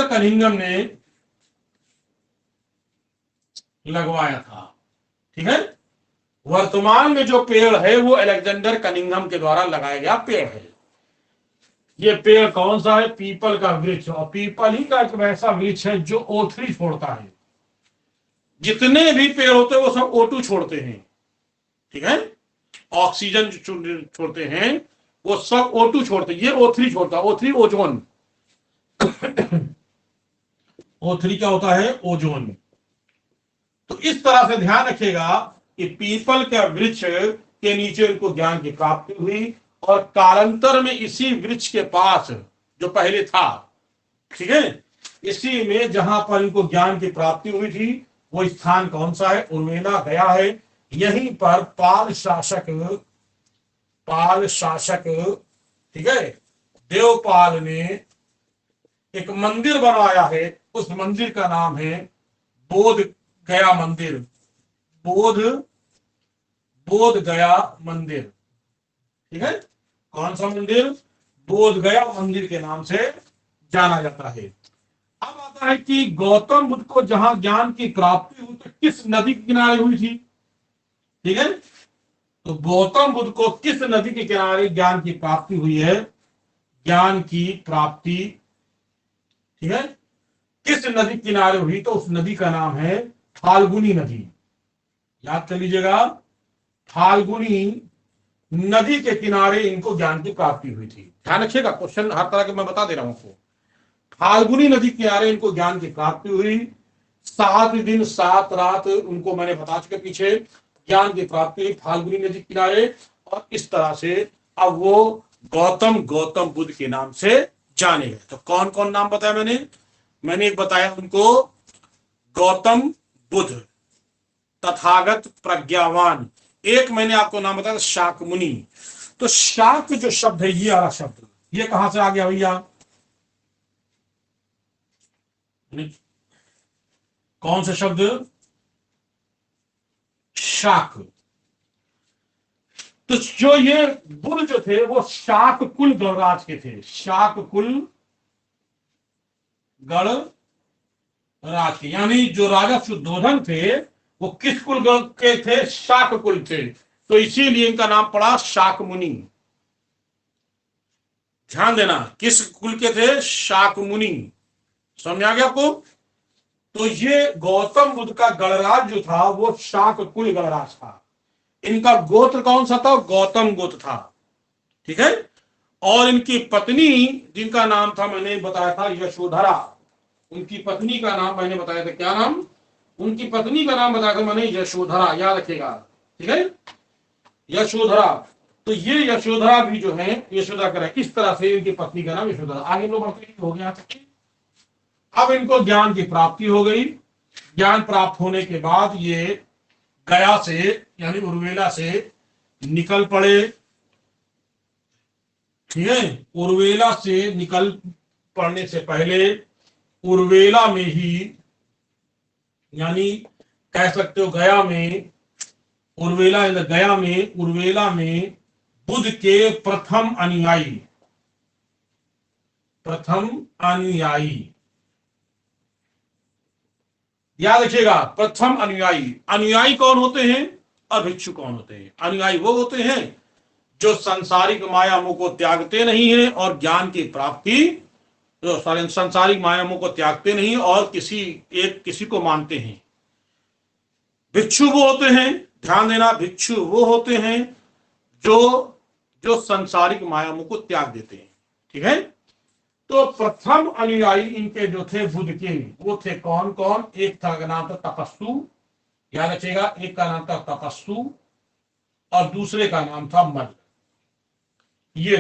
कनिंघम ने लगवाया था। ठीक है, वर्तमान में जो पेड़ है वो अलेक्जेंडर कनिंघम के द्वारा लगाया गया पेड़ है। ये पेड़ कौन सा है? पीपल का वृक्ष। और पीपल ही का एक वैसा वृक्ष है जो O3 छोड़ता है। जितने भी पेड़ होते हैं वो सब O2 छोड़ते हैं। ठीक है, ऑक्सीजन छोड़ते हैं, वो सब O2 छोड़ते हैं। ये O3 छोड़ता है। O3 ozone. O3 क्या होता है? ओजोन। तो इस तरह से ध्यान रखिएगा कि पीपल के वृक्ष के नीचे उनको ज्ञान की प्राप्ति हुई और कालांतर में इसी वृक्ष के पास जो पहले था, ठीक है, इसी में जहां पर इनको ज्ञान की प्राप्ति हुई थी वो स्थान कौन सा है? उर्वेला गया है। यहीं पर पाल शासक, ठीक है, देवपाल ने एक मंदिर बनवाया है। उस मंदिर का नाम है बोध गया मंदिर। बोध गया मंदिर। ठीक है, कौन सा मंदिर? बोध गया मंदिर के नाम से जाना जाता है। अब आता है कि गौतम बुद्ध को जहां ज्ञान की प्राप्ति हुई तो किस नदी के किनारे हुई थी? ठीक है, तो गौतम बुद्ध को किस नदी के किनारे ज्ञान की प्राप्ति हुई है? ज्ञान की प्राप्ति, ठीक है, किस नदी किनारे हुई? तो उस नदी का नाम है फाल्गुनी नदी। याद कर लीजिएगा, फाल्गुनी नदी के किनारे इनको ज्ञान की प्राप्ति हुई थी। ध्यान रखिएगा, क्वेश्चन हर तरह के मैं बता दे रहा हूं आपको। फाल्गुनी नदी के किनारे इनको ज्ञान की प्राप्ति हुई। 7 दिन 7 रात उनको मैंने बता चुके पीछे ज्ञान की प्राप्ति हुई फाल्गुनी नदी किनारे। और इस तरह से अब वो गौतम बुद्ध के नाम से जाने गए। तो कौन कौन नाम बताया मैंने एक बताया उनको, गौतम बुद्ध, तथागत प्रज्ञावान। एक मैंने आपको नाम बताया शाकमुनि। तो शाक जो शब्द है, ये वाला शब्द, ये कहां से आ गया भैया? कौन सा शब्द? शाक। तो जो ये बुद्ध जो थे वो शाक कुल गणराज के थे। शाक कुल गणराज के, यानी जो राजा शुद्धोधन थे वो किस कुल के थे? शाक कुल थे। तो इसीलिए इनका नाम पड़ा शाकमुनि। ध्यान देना, किस कुल के थे? शाकमुनि। समझ आ गया आपको? तो ये गौतम बुद्ध का गणराज जो था वो शाक कुल गणराज था। इनका गोत्र कौन सा था? गौतम गोत्र था। ठीक है, और इनकी पत्नी जिनका नाम था मैंने बताया था यशोधरा। उनकी पत्नी का नाम मैंने बताया था, क्या नाम? उनकी पत्नी का नाम बताया था मैंने यशोधरा। याद रखिएगा, ठीक है, यशोधरा। तो ये यशोधरा भी जो है, यशोदा करें इस तरह से इनकी पत्नी का नाम यशोधरा। आगे लोग हो गया। अब इनको ज्ञान की प्राप्ति हो गई। ज्ञान प्राप्त होने के बाद ये गया से यानी उर्वेला से निकल पड़े। ठीक है, उर्वेला से निकल पड़ने से पहले उर्वेला में ही, यानी कह सकते हो गया में, उर्वेला में बुद्ध के प्रथम अनुयायी, याद रखिएगा, प्रथम अनुयायी कौन होते हैं और भिक्षु कौन होते हैं? अनुयायी वो होते हैं जो संसारिक माया मोह को त्यागते नहीं है और ज्ञान की प्राप्ति, जो संसारिक माया मोह को त्यागते नहीं और किसी को मानते हैं। भिक्षु वो होते हैं, ध्यान देना, भिक्षु वो होते हैं जो जो संसारिक मायामों को त्याग देते हैं। ठीक है, तो प्रथम अनुयायी इनके जो थे बुद्ध के, वो थे कौन कौन? एक था का नाम था तपस्सु, याद रखिएगा, एक का नाम था तपस्सु और दूसरे का नाम था मल्ल। ये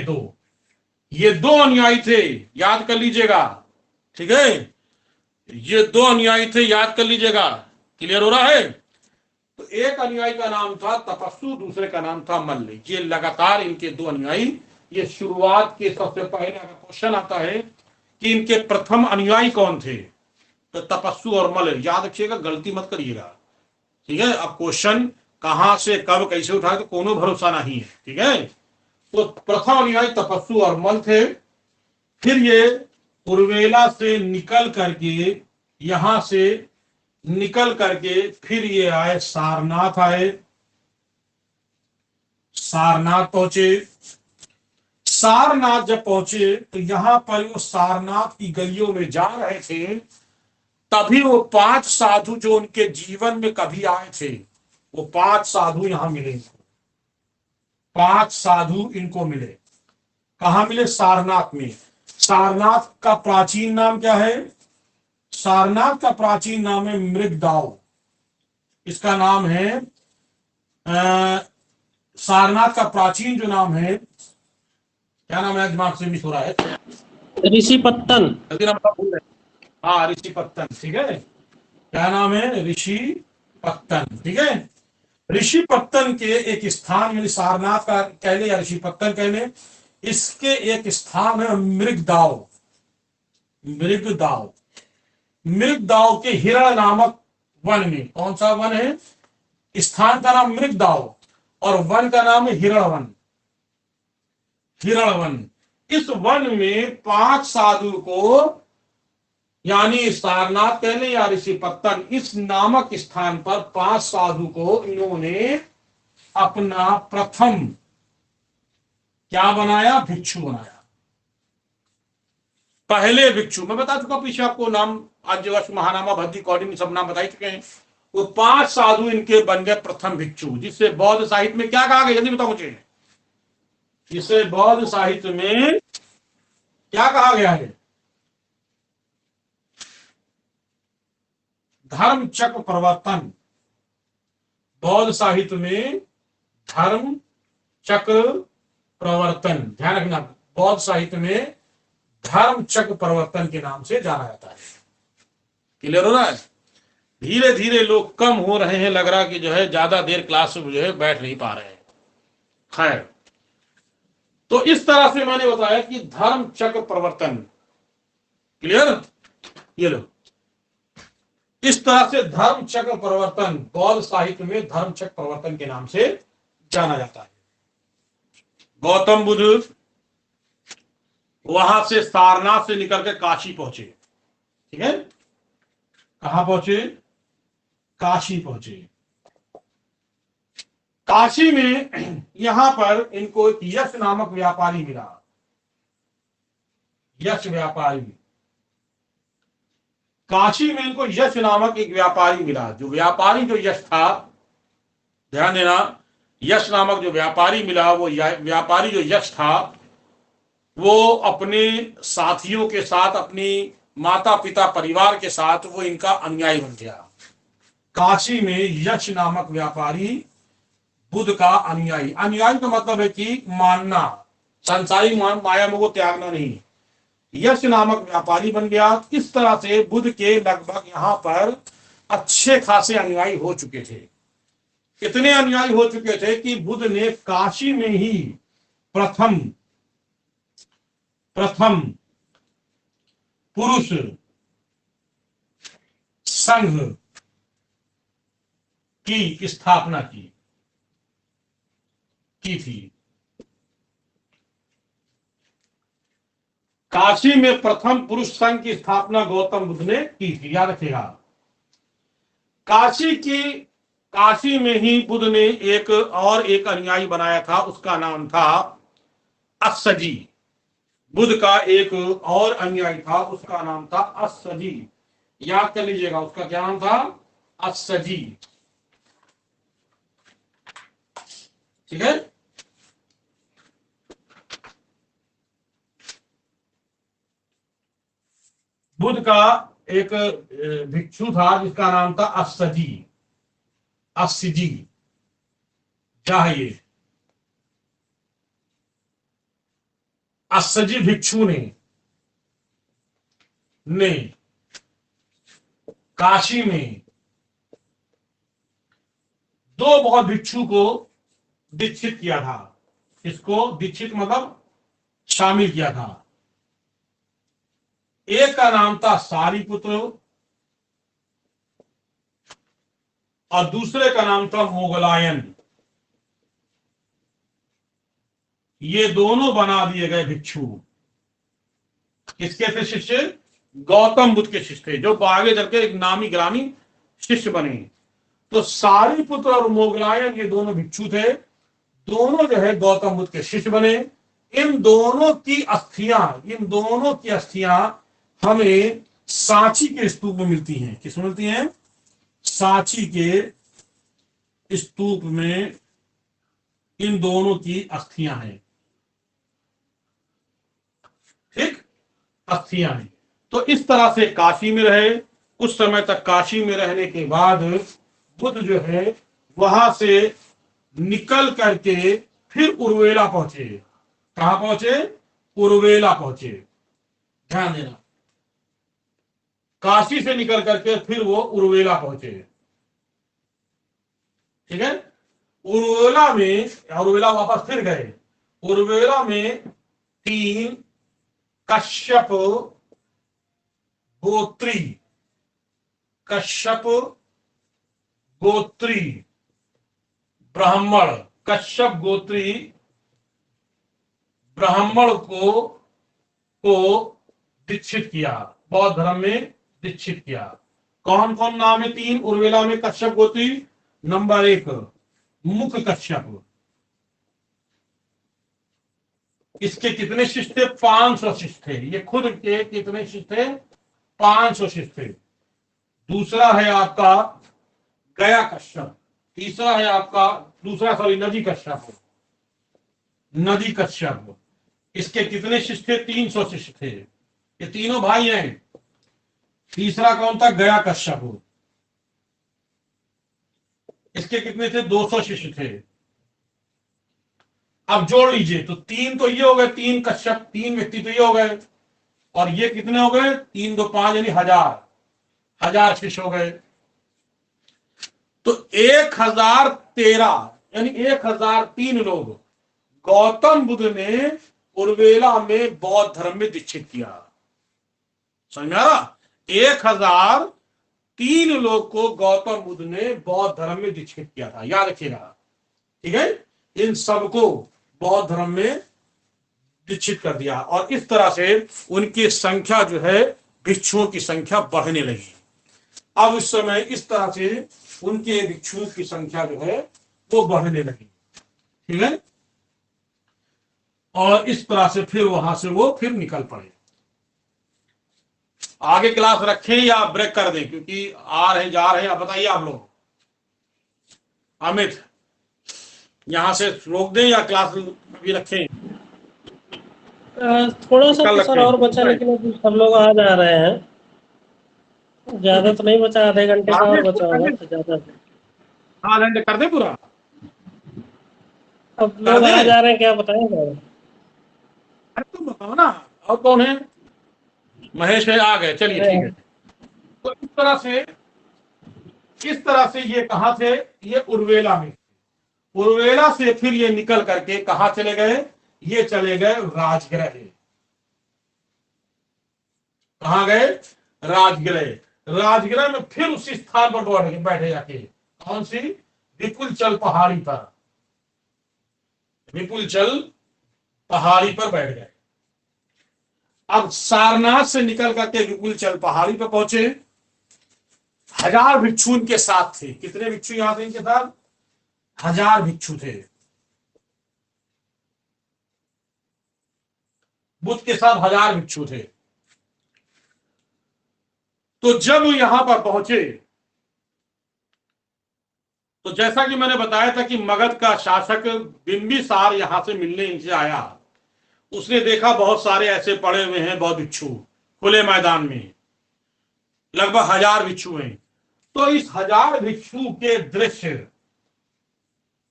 दो अनुयायी थे, याद कर लीजिएगा। ठीक है, ये दो अनुयायी थे, याद कर लीजिएगा। क्लियर हो रहा है? तो एक अनुयायी का नाम था तपस्सु, दूसरे का नाम था मल्ल। ये लगातार इनके दो अनुयायी, ये शुरुआत के सबसे पहले अगर क्वेश्चन आता है कि इनके प्रथम अनुयायी कौन थे, तो तपस्सु और मल्ल, याद रखिएगा, गलती मत करिएगा। ठीक है, अब क्वेश्चन कहां से कब कैसे उठाए तो कोनो भरोसा नहीं है। ठीक है, तो प्रथम अनुयायी तपस्सु और मल्ल थे। फिर ये उर्वेला से निकल करके, यहां से निकल करके फिर ये आए सारनाथ, आए सारनाथ पहुंचे। सारनाथ जब पहुंचे तो यहां पर वो सारनाथ की गलियों में जा रहे थे, तभी वो 5 साधु जो उनके जीवन में कभी आए थे, वो 5 साधु यहां मिले। 5 साधु इनको मिले। कहां मिले? सारनाथ में। सारनाथ का प्राचीन नाम क्या है? सारनाथ का प्राचीन नाम है मृगदाव। इसका नाम है सारनाथ का प्राचीन जो नाम है, क्या नाम है, दिमाग से मिस हो रहा है, ऋषिपत्तन। हाँ, ऋषिपत्तन। ठीक है, क्या नाम है? ऋषिपत्तन। ठीक है, ऋषिपत्तन के एक स्थान, यानी सारनाथ का कह ले या ऋषिपत्तन कह ले, इसके एक स्थान है मृगदाव। मृगदाव, मृगदाव के हिरण नामक वन में। कौन सा वन है? स्थान का नाम मृगदाव और वन का नाम है हिरणवन। हिरणवन। इस वन में 5 साधु को, यानी सारनाथ कहने या ऋषिपत्तन इस नामक स्थान पर 5 साधु को इन्होंने अपना प्रथम क्या बनाया? भिक्षु बनाया। पहले भिक्षु, मैं बता चुका पीछे आपको नाम, आज्यवश, महानामा, भद्दी, कौंडिन्य, सब नाम बता चुके हैं। वो 5 साधु इनके बन गए प्रथम भिक्षु, जिससे बौद्ध साहित्य में क्या कहा गया? जल्दी बताओ मुझे, जिसे बौद्ध साहित्य में क्या कहा गया है? धर्म चक्र प्रवर्तन। बौद्ध साहित्य में धर्म चक्र प्रवर्तन, ध्यान रखना, बौद्ध साहित्य में धर्म चक्र प्रवर्तन के नाम से जाना जाता है। क्लियर हो रहा है? धीरे धीरे लोग कम हो रहे हैं, लग रहा कि जो है ज्यादा देर क्लास में जो है बैठ नहीं पा रहे हैं। खैर, तो इस तरह से मैंने बताया कि धर्म चक्र प्रवर्तन। क्लियर? ये लो, इस तरह से धर्म चक्र प्रवर्तन बौद्ध साहित्य में धर्म चक्र प्रवर्तन के नाम से जाना जाता है। गौतम बुद्ध वहां से सारनाथ से निकल के काशी पहुंचे। ठीक है, कहां पहुंचे? काशी पहुंचे। काशी में यहां पर इनको एक यश नामक व्यापारी मिला। यश व्यापारी, काशी में इनको यश नामक एक व्यापारी मिला। जो व्यापारी जो यश था, ध्यान देना, यश नामक जो व्यापारी मिला, वो व्यापारी जो यश था, वो अपने साथियों के साथ, अपनी माता पिता परिवार के साथ वो इनका अनुयायी बन गया। काशी में यश नामक व्यापारी बुद्ध का अनुयायी। अनुयायी का मतलब है कि मानना, संसारी माया मोह को त्यागना नहीं। यश नामक व्यापारी बन गया। इस तरह से बुद्ध के लगभग यहां पर अच्छे खासे अनुयायी हो चुके थे। इतने अनुयायी हो चुके थे कि बुद्ध ने काशी में ही प्रथम पुरुष संघ की स्थापना की थी। काशी में प्रथम पुरुष संघ की स्थापना गौतम बुद्ध ने की थी, याद रखिएगा। काशी में ही बुद्ध ने एक अनुयायी बनाया था, उसका नाम था अस्सजी। बुद्ध का एक और अनुयायी था, उसका नाम था अस्सजी। याद कर लीजिएगा, उसका क्या नाम था? अस्सजी। ठीक है, बुद्ध का एक भिक्षु था जिसका नाम था अस्सजी क्या है ये? अस्सजी भिक्षु ने काशी में दो बौद्ध भिक्षु को दीक्षित किया था। इसको दीक्षित मतलब शामिल किया था। एक का नाम था सारिपुत्र और दूसरे का नाम था मोगलायन। ये दोनों बना दिए गए भिक्षु। किसके थे शिष्य? गौतम बुद्ध के शिष्य थे, जो आगे चल के एक नामी ग्रामी शिष्य बने। तो सारिपुत्र और मोगलायन ये दोनों भिक्षु थे, दोनों जो है गौतम बुद्ध के शिष्य बने। इन दोनों की अस्थियां हमें सांची के स्तूप में मिलती हैं। किस में मिलती हैं? सांची के स्तूप में इन दोनों की अस्थियां हैं। ठीक, अस्थियां हैं। तो इस तरह से काशी में रहे। कुछ समय तक काशी में रहने के बाद बुद्ध जो है वहां से निकल करके फिर उर्वेला पहुंचे। कहां पहुंचे? उर्वेला पहुंचे। ध्यान देना, काशी से निकल करके फिर वो उर्वेला पहुंचे। ठीक है, उर्वेला वापस फिर गए। उर्वेला में 3 कश्यप गोत्री ब्राह्मण, कश्यप गोत्री ब्राह्मण को दीक्षित किया, बौद्ध धर्म में दीक्षित किया। कौन कौन नाम है? 3 उर्वेला में कश्यप गोत्री। नंबर 1 मुख कश्यप। इसके कितने शिष्य थे? 500 शिष्य थे। ये खुद के कितने शिष्य थे? 500 शिष्य थे। दूसरा है आपका गया कश्यप। तीसरा है आपका नदी कश्यप। इसके कितने शिष्य थे? 300 शिष्य थे। ये तीनों भाई हैं। तीसरा कौन था? गया कश्यप। इसके कितने थे? 200 शिष्य थे। अब जोड़ लीजिए तो 3 तो ये हो गए, 3 कश्यप, 3 व्यक्ति तो ये हो गए, और ये कितने हो गए? 3 2 5 यानी 1000 शिष्य हो गए। तो 1013 यानी 1003 लोग गौतम बुद्ध ने उर्वेला में बौद्ध धर्म में दीक्षित किया। समझ में आ रहा? 1003 लोग को गौतम बुद्ध ने बौद्ध धर्म में दीक्षित किया था, याद रखिएगा। ठीक है, इन सबको बौद्ध धर्म में दीक्षित कर दिया, और इस तरह से उनकी संख्या जो है, भिक्षुओं की संख्या बढ़ने लगी। अब इस समय इस तरह से उनके भिक्षुओं की संख्या जो है वो बढ़ने लगी। ठीक है, और इस तरह से फिर वहां से वो फिर निकल पड़े। आगे क्लास रखें या ब्रेक कर दें? क्योंकि आ रहे जा रहे हैं। अब बताइए आप लोग। अमित, यहां से रोक दें या क्लास भी रखें? थोड़ा सा तो सर और बचा, लेकिन अभी सब लोग आ जा रहे हैं। ज्यादा तो नहीं बचा, आधे घंटे का और बचा होगा तो ज्यादा। आधा घंटे कर दे पूरा। अब लोग आ जा रहे हैं, क्या बताएंगे? अरे तुम बताओ ना, और कौन है? महेश है, आ गए, चलिए ठीक है। तो इस तरह से ये कहां थे? ये उर्वेला में। उर्वेला से फिर ये निकल करके कहां चले गए? ये चले गए राजगृह। कहां गए? राजगृह में फिर उसी स्थान पर बैठे जाके। कौन सी? विपुलचल पहाड़ी पर। विपुलचल पहाड़ी पर बैठ गए। अब सारनाथ से निकल करके विपुलचल पहाड़ी पर पहुंचे। 1000 भिक्षु इनके साथ थे। कितने भिक्षु यहां थे इनके साथ? 1000 भिक्षु थे। बुद्ध के साथ 1000 भिक्षु थे। तो जब यहां पर पहुंचे तो जैसा कि मैंने बताया था कि मगध का शासक बिंबिसार यहां से मिलने इनसे आया। उसने देखा बहुत सारे ऐसे पड़े हुए हैं बौद्ध भिक्षु खुले मैदान में। लगभग 1000 भिक्षु हैं। तो इस 1000 भिक्षु के दृश्य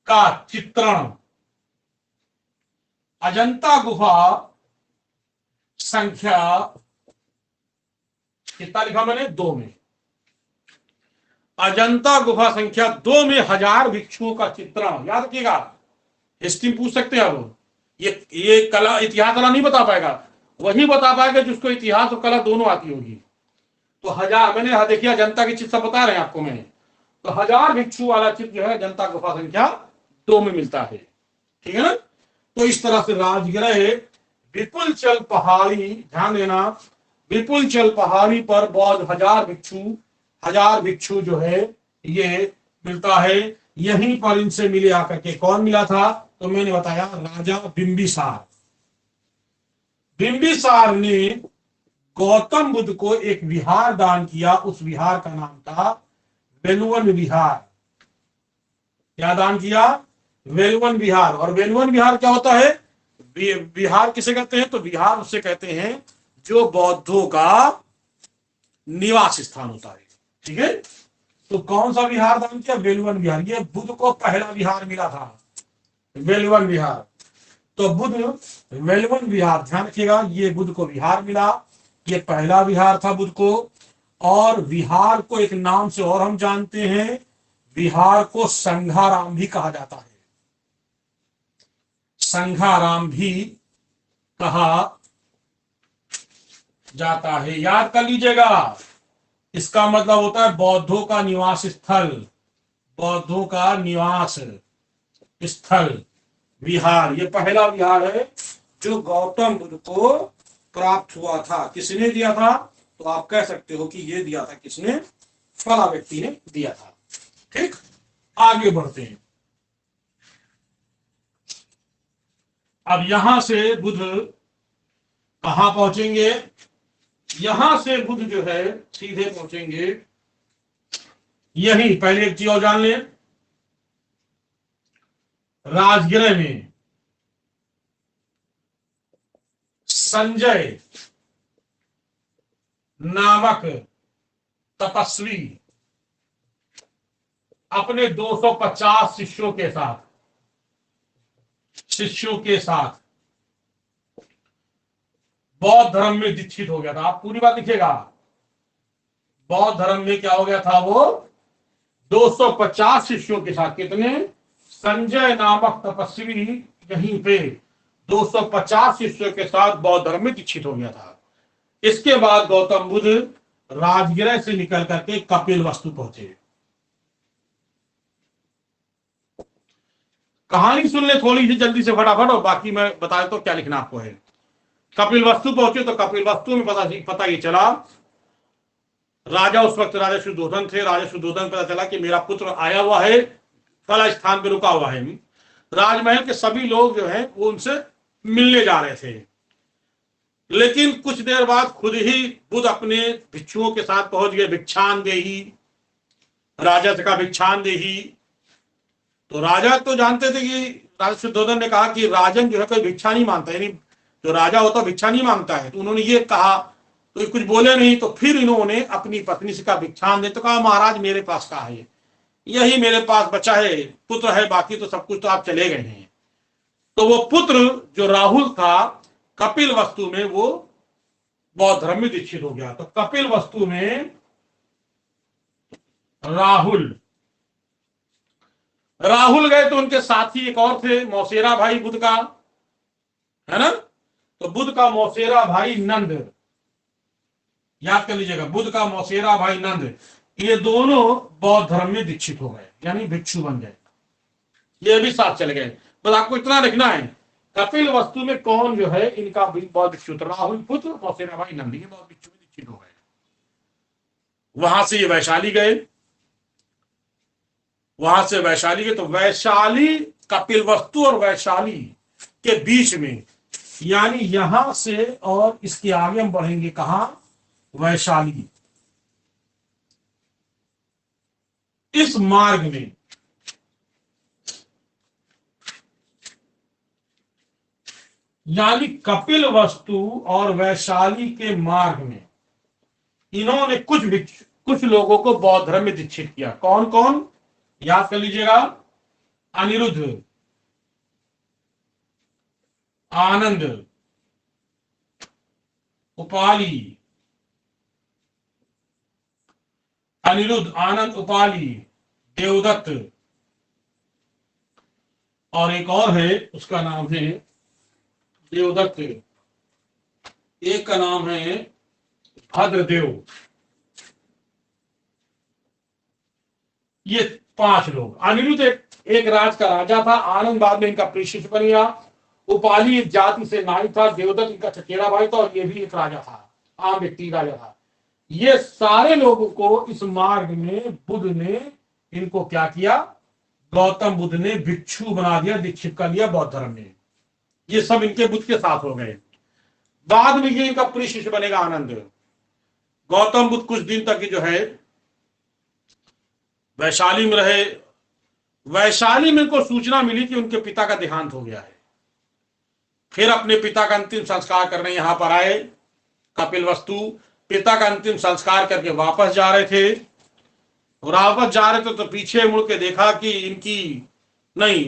का चित्रण अजंता गुफा संख्या कितना लिखा मैंने, 2 में। अजंता गुफा संख्या 2 में 1000 भिक्षुओं का चित्रण, याद रखिएगा, हिस्ट्री पूछ सकते हैं आप। ये कला इतिहास वाला नहीं बता पाएगा, वही बता पाएगा जिसको इतिहास और कला दोनों आती होगी। तो 1000 मैंने देखिए अजंता की चित्र बता रहे हैं आपको मैंने, तो 1000 भिक्षु वाला चित्र जो है अजंता गुफा संख्या 2 में मिलता है, ठीक है ना। तो इस तरह से राजगृह विपुल चल पहाड़ी, ध्यान देना, विपुल चल पहाड़ी पर बौद्ध 1000 भिक्षु जो है ये मिलता है। यहीं पर इनसे मिले आकर के, कौन मिला था तो मैंने बताया राजा बिंबिसार। बिंबिसार ने गौतम बुद्ध को एक विहार दान किया, उस विहार का नाम था वेलुवन विहार। क्या दान किया, वेलुवन विहार। और वेलुवन विहार क्या होता है, विहार किसे कहते हैं तो विहार उससे कहते हैं जो बौद्धों का निवास स्थान होता है, ठीक है। तो कौन सा विहार दान किया, वेलुवन विहार। ये बुद्ध को पहला विहार मिला था, वेलुवन विहार। तो बुद्ध वेलुवन विहार, ध्यान रखिएगा, ये बुद्ध को विहार मिला, ये पहला विहार था बुद्ध को। और विहार को एक नाम से और हम जानते हैं, विहार को संघाराम भी कहा जाता है, संघाराम भी कहा जाता है, याद कर लीजिएगा। इसका मतलब होता है बौद्धों का निवास स्थल, बौद्धों का निवास स्थल विहार। ये पहला विहार है जो गौतम बुद्ध को प्राप्त हुआ था। किसने दिया था तो आप कह सकते हो कि ये दिया था किसने, फला व्यक्ति ने दिया था। ठीक, आगे बढ़ते हैं। अब यहां से बुद्ध कहां पहुंचेंगे, यहां से बुद्ध जो है सीधे पहुंचेंगे यही, पहले एक चीज और जान लें, राजगृह में संजय नामक तपस्वी अपने 250 शिष्यों के साथ बौद्ध धर्म में दीक्षित हो गया था। आप पूरी बात लिखिएगा, बौद्ध धर्म में क्या हो गया था वो, 250 शिष्यों के साथ। कितने, संजय नामक तपस्वी यहीं पे 250 शिष्यों के साथ बौद्ध धर्म में दीक्षित हो गया था। इसके बाद गौतम बुद्ध राजगृह से निकल करके कपिल वस्तु पहुंचे। कहानी सुन ले थोड़ी सी जल्दी से फटाफट, और बाकी मैं बता देता हूं क्या लिखना आपको है। कपिल वस्तु पहुंचे तो कपिल वस्तु में पता ये चला, राजा उस वक्त राजा शुद्धोधन थे। राजा शुद्धोधन पता चला कि मेरा पुत्र आया हुआ है, फला स्थान पे रुका हुआ है। राजमहल के सभी लोग जो है वो उनसे मिलने जा रहे थे, लेकिन कुछ देर बाद खुद ही बुद्ध अपने भिक्षुओं के साथ पहुंच गए। भिक्षान देही, राजा से कहा भिक्षान देही। तो राजा तो जानते थे कि राजा शुद्धोधन ने कहा कि राजन जो है कोई भिक्षा नहीं मांगता, यानी जो राजा होता भिक्षा नहीं मांगता है। तो उन्होंने ये कहा तो कुछ बोले नहीं। तो फिर इन्होंने अपनी पत्नी से कहा भिक्षान दे, तो कहा महाराज मेरे पास कहा है, यही मेरे पास बचा है, पुत्र है, बाकी तो सब कुछ तो आप चले गए हैं। तो वो पुत्र जो राहुल था कपिल वस्तु में, वो बौद्ध धर्म में दीक्षित हो गया। तो कपिल वस्तु में राहुल गए, तो उनके साथी एक और थे, मौसेरा भाई बुद्ध का, है ना। तो बुद्ध का मौसेरा भाई नंद, याद कर लीजिएगा, बुद्ध का मौसेरा भाई नंद, ये दोनों बौद्ध धर्म में दीक्षित हो गए, यानी भिक्षु बन गए। ये भी साथ चले गए। बस आपको इतना लिखना है, कपिल वस्तु में कौन जो है इनका बौद्ध भिक्षु, राहुल पुत्र मौसेरा भाई नंद, ये बौद्ध भिक्षु में दीक्षित हो गए। वहां से ये वैशाली गए, तो वैशाली, कपिल वस्तु और वैशाली के बीच में, यानी यहां से और इसके आगे हम बढ़ेंगे कहां, वैशाली। इस मार्ग में यानी कपिल वस्तु और वैशाली के मार्ग में इन्होंने कुछ लोगों को बौद्ध धर्म में दीक्षित किया। कौन कौन, याद कर लीजिएगा। अनिरुद्ध, आनंद, उपाली, अनिरुद्ध, आनंद, उपाली, देवदत्त, और एक और है, उसका नाम है देवदत्त, एक का नाम है भद्रदेव। ये 5 लोग। अनिरुद्ध एक राज का राजा था, आनंद बाद में इनका प्रीशिष्य बन गया, उपाली एक जाति से नाई था, देवदत्त इनका चचेरा भाई था, और ये भी एक राजा था, आम व्यक्ति राजा था। ये सारे लोगों को इस मार्ग में बुद्ध ने इनको क्या किया, गौतम बुद्ध ने भिक्षु बना दिया, दीक्षित कर लिया बौद्ध धर्म में। ये सब इनके बुद्ध के साथ हो गए। बाद में ये इनका प्रिय शिष्य बनेगा आनंद। गौतम बुद्ध कुछ दिन तक जो है वैशाली में रहे। वैशाली में इनको सूचना मिली कि उनके पिता का देहांत हो गया है। फिर अपने पिता का अंतिम संस्कार करने यहां पर आए। कपिलवस्तु पिता का अंतिम संस्कार करके वापस जा रहे थे, और वापस जा रहे थे तो पीछे मुड़ के देखा कि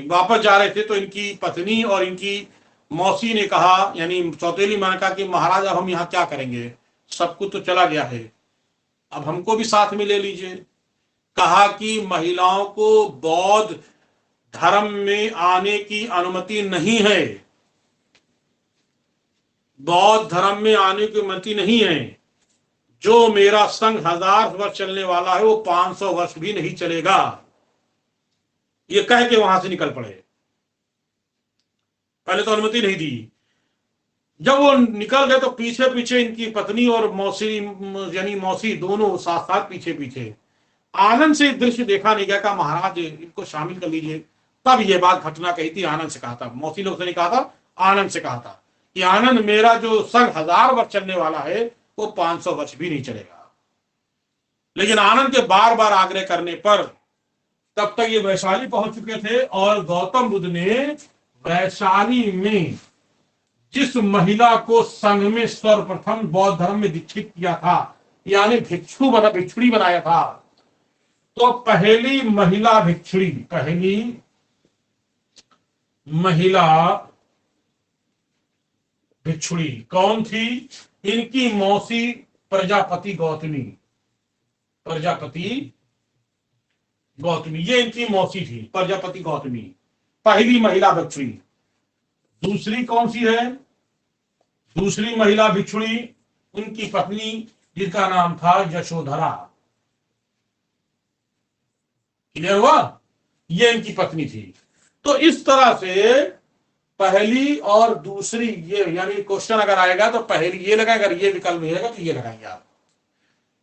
वापस जा रहे थे तो इनकी पत्नी और इनकी मौसी ने कहा, यानी सौतेली मां ने कहा कि महाराज अब हम यहाँ क्या करेंगे, सब कुछ तो चला गया है, अब हमको भी साथ में ले लीजिए। कहा कि महिलाओं को बौद्ध धर्म में आने की अनुमति नहीं है, बौद्ध धर्म में आने की अनुमति नहीं है। जो मेरा संघ 1000 वर्ष चलने वाला है वो 500 वर्ष भी नहीं चलेगा। ये कह के वहां से निकल पड़े। पहले तो अनुमति नहीं दी। जब वो निकल गए तो पीछे पीछे इनकी पत्नी और मौसी, यानी मौसी दोनों साथ साथ पीछे पीछे। आनंद से दृश्य देखा नहीं गया, कहा महाराज इनको शामिल कर लीजिए। तब ये बात घटना कही थी, आनंद से कहा था, मौसी लोग से नहीं कहा था, आनंद से कहा था कि आनंद मेरा जो संघ 1000 वर्ष चलने वाला है वो 500 वर्ष भी नहीं चलेगा। लेकिन आनंद के बार बार आग्रह करने पर तब तक ये वैशाली पहुंच चुके थे, और गौतम बुद्ध ने वैशाली में जिस महिला को संघ में सर्वप्रथम बौद्ध धर्म में दीक्षित किया था, यानी भिक्षुड़ी बनाया था, तो पहली महिला भिक्षुड़ी कौन थी? इनकी मौसी प्रजापति गौतमी, ये इनकी मौसी थी प्रजापति गौतमी, पहली महिला भिक्षुड़ी। दूसरी कौन सी है? दूसरी महिला भिक्षुड़ी उनकी पत्नी जिसका नाम था यशोधरा। क्लियर हुआ? ये इनकी पत्नी थी। तो इस तरह से पहली और दूसरी, ये यानी क्वेश्चन अगर आएगा तो पहली ये लगाए, अगर ये विकल्प मिलेगा तो ये लगाएंगे आप।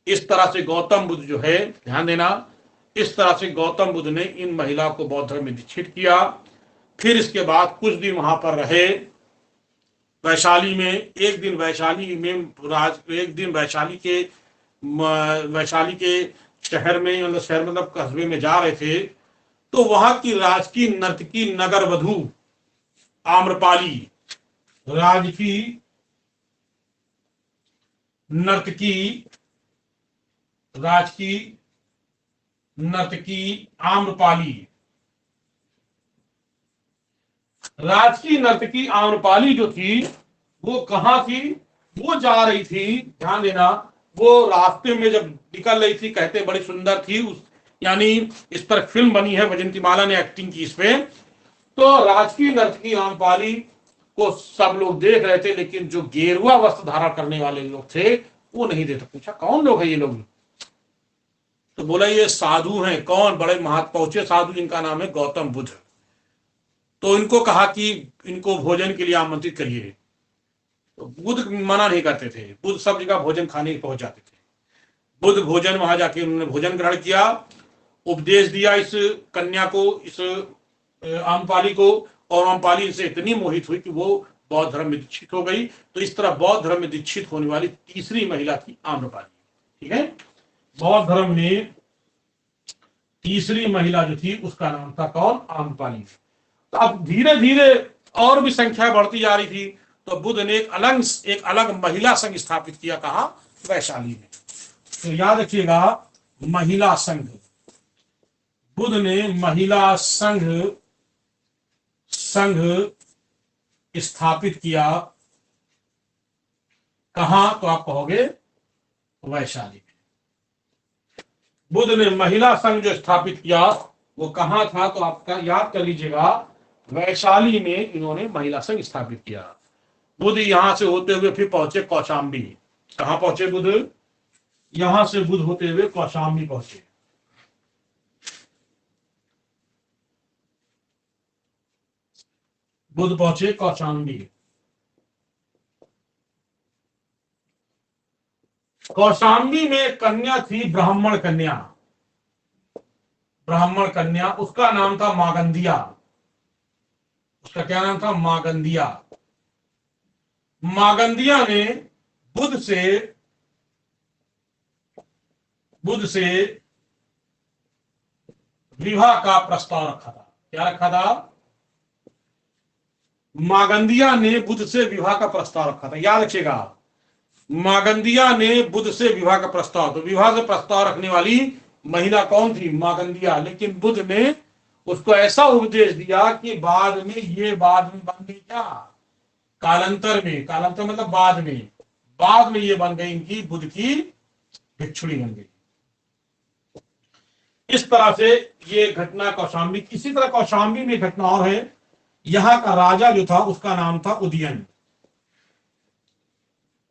इस तरह से गौतम बुद्ध जो है, ध्यान देना, इस तरह से गौतम बुद्ध ने इन महिला को बौद्ध धर्म में दीक्षित किया। फिर इसके बाद कुछ दिन वहां पर रहे वैशाली में। एक दिन वैशाली के शहर में, मतलब कस्बे में जा रहे थे, तो वहां की राजकीय नर्तकी नगर वधू आम्रपाली, राजकीय नर्तकी आम्रपाली जो थी वो कहां थी? वो जा रही थी, ध्यान देना, वो रास्ते में जब निकल रही थी, कहते बड़ी सुंदर थी, यानी इस पर फिल्म बनी है, वैजयंतीमाला ने एक्टिंग की इस पे। तो राजकीय नर्तकी आम्रपाली को सब लोग देख रहे थे, लेकिन जो गेरुआ वस्त्र धारण करने वाले लोग थे वो नहीं देते। पूछा कौन लोग है ये लोग? तो बोला ये साधु हैं। कौन? बड़े पहुंचे साधु जिनका नाम है गौतम बुद्ध। तो इनको कहा कि इनको भोजन के लिए आमंत्रित करिए। तो बुद्ध मना नहीं करते थे, बुद्ध सब जगह भोजन खाने पहुंच जाते थे। बुद्ध भोजन, वहां जाके उन्होंने भोजन ग्रहण किया, उपदेश दिया इस कन्या को, इस आम्रपाली को, और आम्रपाली इनसे इतनी मोहित हुई कि वो बौद्ध धर्म में दीक्षित हो गई। तो इस तरह बौद्ध धर्म में दीक्षित होने वाली तीसरी महिला थी आम्रपाली। ठीक है, बौद्ध धर्म में तीसरी महिला जो थी उसका नाम था कौन? आम्रपाली। तो अब धीरे धीरे और भी संख्या बढ़ती जा रही थी, तो बुद्ध ने एक अलग महिला संघ स्थापित किया। कहा? वैशाली में। तो याद रखिएगा, महिला संघ, बुध ने महिला संघ संघ स्थापित किया। कहां? तो आप कहोगे वैशाली में। बुध ने महिला संघ जो स्थापित किया वो कहां था? तो आपका याद कर लीजिएगा, वैशाली में इन्होंने महिला संघ स्थापित किया। बुध यहां से होते हुए फिर पहुंचे कौशाम्बी। कहां पहुंचे बुध? यहां से बुध होते हुए कौशाम्बी पहुंचे। बुध पहुंचे कौशाम्बी। कौशाम्बी में कन्या थी, ब्राह्मण कन्या। ब्राह्मण कन्या, उसका नाम था मागंदिया। उसका क्या नाम था? मागंदिया। मागंदिया ने बुध से विवाह का प्रस्ताव रखा था। क्या रखा था? मागंदिया ने बुध से विवाह का प्रस्ताव रखा था। याद रखिएगा, मागंदिया ने बुध से विवाह का प्रस्ताव, तो विवाह से प्रस्ताव रखने वाली महिला कौन थी? मागंदिया। लेकिन बुध ने उसको ऐसा उपदेश दिया कि बाद में बन गई क्या? कालांतर में, कालांतर मतलब बाद में ये बन गई इनकी बुध की भिक्षुणी बन गई। इस तरह से ये घटना कौशाम्बी। इसी तरह कौशाम्बी में घटना और है। यहां का राजा जो था उसका नाम था उदयन।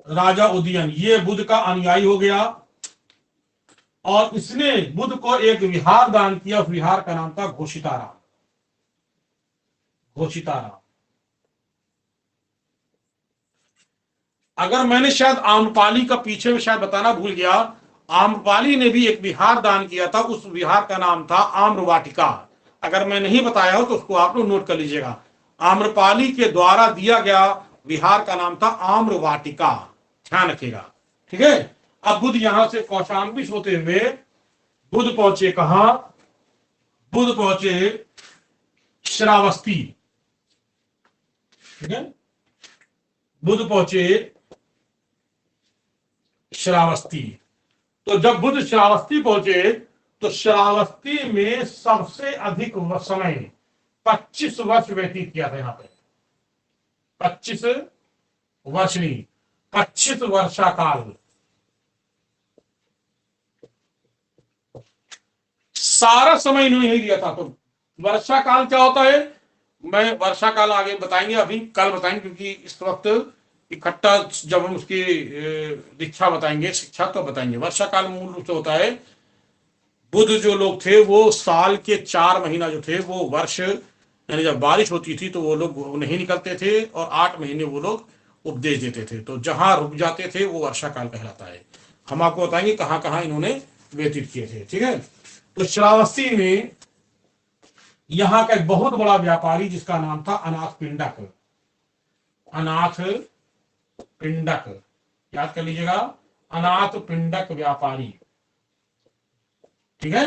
राजा उदयन ये बुध का अनुयायी हो गया और इसने बुध को एक विहार दान किया। उस विहार का नाम था घोषिताराम। घोषिताराम। अगर मैंने शायद आम्रपाली का पीछे में शायद बताना भूल गया, आम्रपाली ने भी एक विहार दान किया था। उस विहार का नाम था आम्रवाटिका। अगर मैं नहीं बताया हो तो उसको आप लोग नोट कर लीजिएगा। आम्रपाली के द्वारा दिया गया विहार का नाम था आम्रवाटिका। ध्यान रखिएगा, ठीक है। अब बुध यहां से कौशाम्बी होते हुए बुध पहुंचे कहां? बुध पहुंचे श्रावस्ती, ठीक है। बुध पहुंचे श्रावस्ती। तो जब बुध श्रावस्ती पहुंचे तो श्रावस्ती में सबसे अधिक समय 25 वर्ष व्यतीत किया था। यहां पे 25 वर्ष नहीं, 25 वर्षा काल। सारा समय इन्होंने ही दिया था। तो वर्षा काल क्या होता है? मैं वर्षा काल आगे बताएंगे, अभी कल बताएंगे, क्योंकि इस वक्त इकट्ठा जब हम उसकी दीक्षा बताएंगे, शिक्षा तो बताएंगे। वर्षा काल मूल रूप से होता है, बुध जो लोग थे वो साल के 4 महीना जो थे वो वर्ष, यानी जब बारिश होती थी तो वो लोग नहीं निकलते थे और 8 महीने वो लोग उपदेश देते थे। तो जहां रुक जाते थे वो वर्षा काल कहलाता है। हम आपको बताएंगे कहां कहां इन्होंने व्यतीत किए थे, ठीक है। तो श्रावस्ती में यहां का एक बहुत बड़ा व्यापारी जिसका नाम था अनाथ पिंडक। अनाथ पिंडक, याद कर लीजिएगा, अनाथ पिंडक व्यापारी, ठीक है।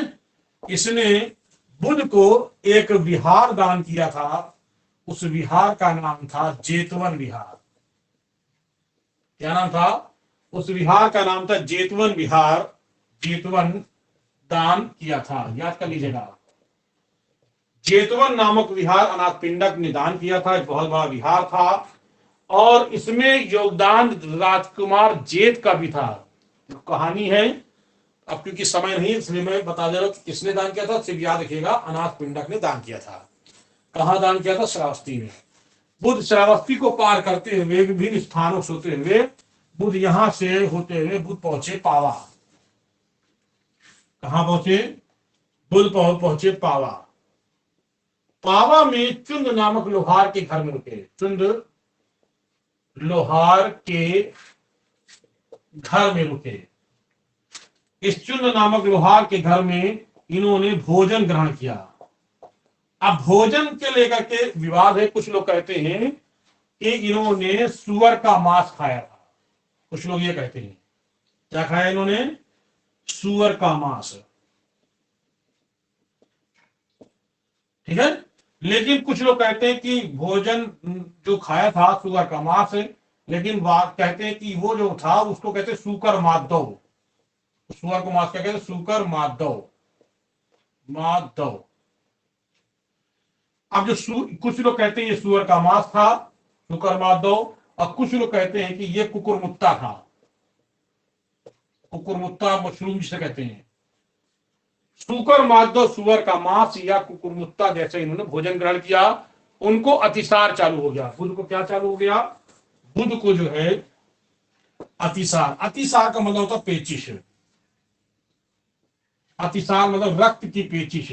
इसने बुध को एक विहार दान किया था। उस विहार का नाम था जेतवन विहार। क्या नाम था? उस विहार का नाम था जेतवन विहार। जेतवन दान किया था, याद कर लीजिएगा। जेतवन नामक विहार अनाथ पिंडक ने दान किया था। एक बहुत बड़ा विहार था और इसमें योगदान राजकुमार जेत का भी था। कहानी है, अब क्योंकि समय नहीं इसलिए मैं बता दे रहा हूं कि किसने दान किया था। सिर्फ याद रखिएगा, अनाथ पिंडक ने दान किया था। कहां दान किया था? श्रावस्ती में। बुध श्रावस्ती को पार करते हुए विभिन्न स्थानों से होते हुए बुध यहां से होते हुए बुध पहुंचे पावा। कहां पहुंचे? बुध पहुंचे पावा। पावा में चुंद नामक लोहार के घर में रुके। चुंद लोहार के घर में रुके। इस चुंद नामक लोहार के घर में इन्होंने भोजन ग्रहण किया। अब भोजन के लेकर के विवाद है। कुछ लोग कहते हैं कि इन्होंने सुअर का मांस खाया था। कुछ लोग ये कहते हैं, क्या खाया इन्होंने? सुअर का मांस, ठीक है। लेकिन कुछ लोग कहते हैं कि भोजन जो खाया था सुअर का मांस, लेकिन कहते हैं कि वो जो था उसको कहते हैं सूकर माधव। सुअर को मास क्या कहते हैं? सुकर माधव, माधव। अब जो कुछ लोग कहते हैं ये सुअर का मांस था, सुकर माधव, और कुछ लोग कहते हैं कि ये कुकुरमुत्ता था, कुकुरमुत्ता मशरूम जिसे कहते हैं। सुकर माधव सुअर का मांस या कुकुरमुत्ता जैसे इन्होंने भोजन ग्रहण किया, उनको अतिसार चालू हो गया। बुध को क्या चालू हो गया? बुध को जो है अतिसार, अतिसार का मतलब होता पेचिश, अतिसार मतलब रक्त की पेचिश,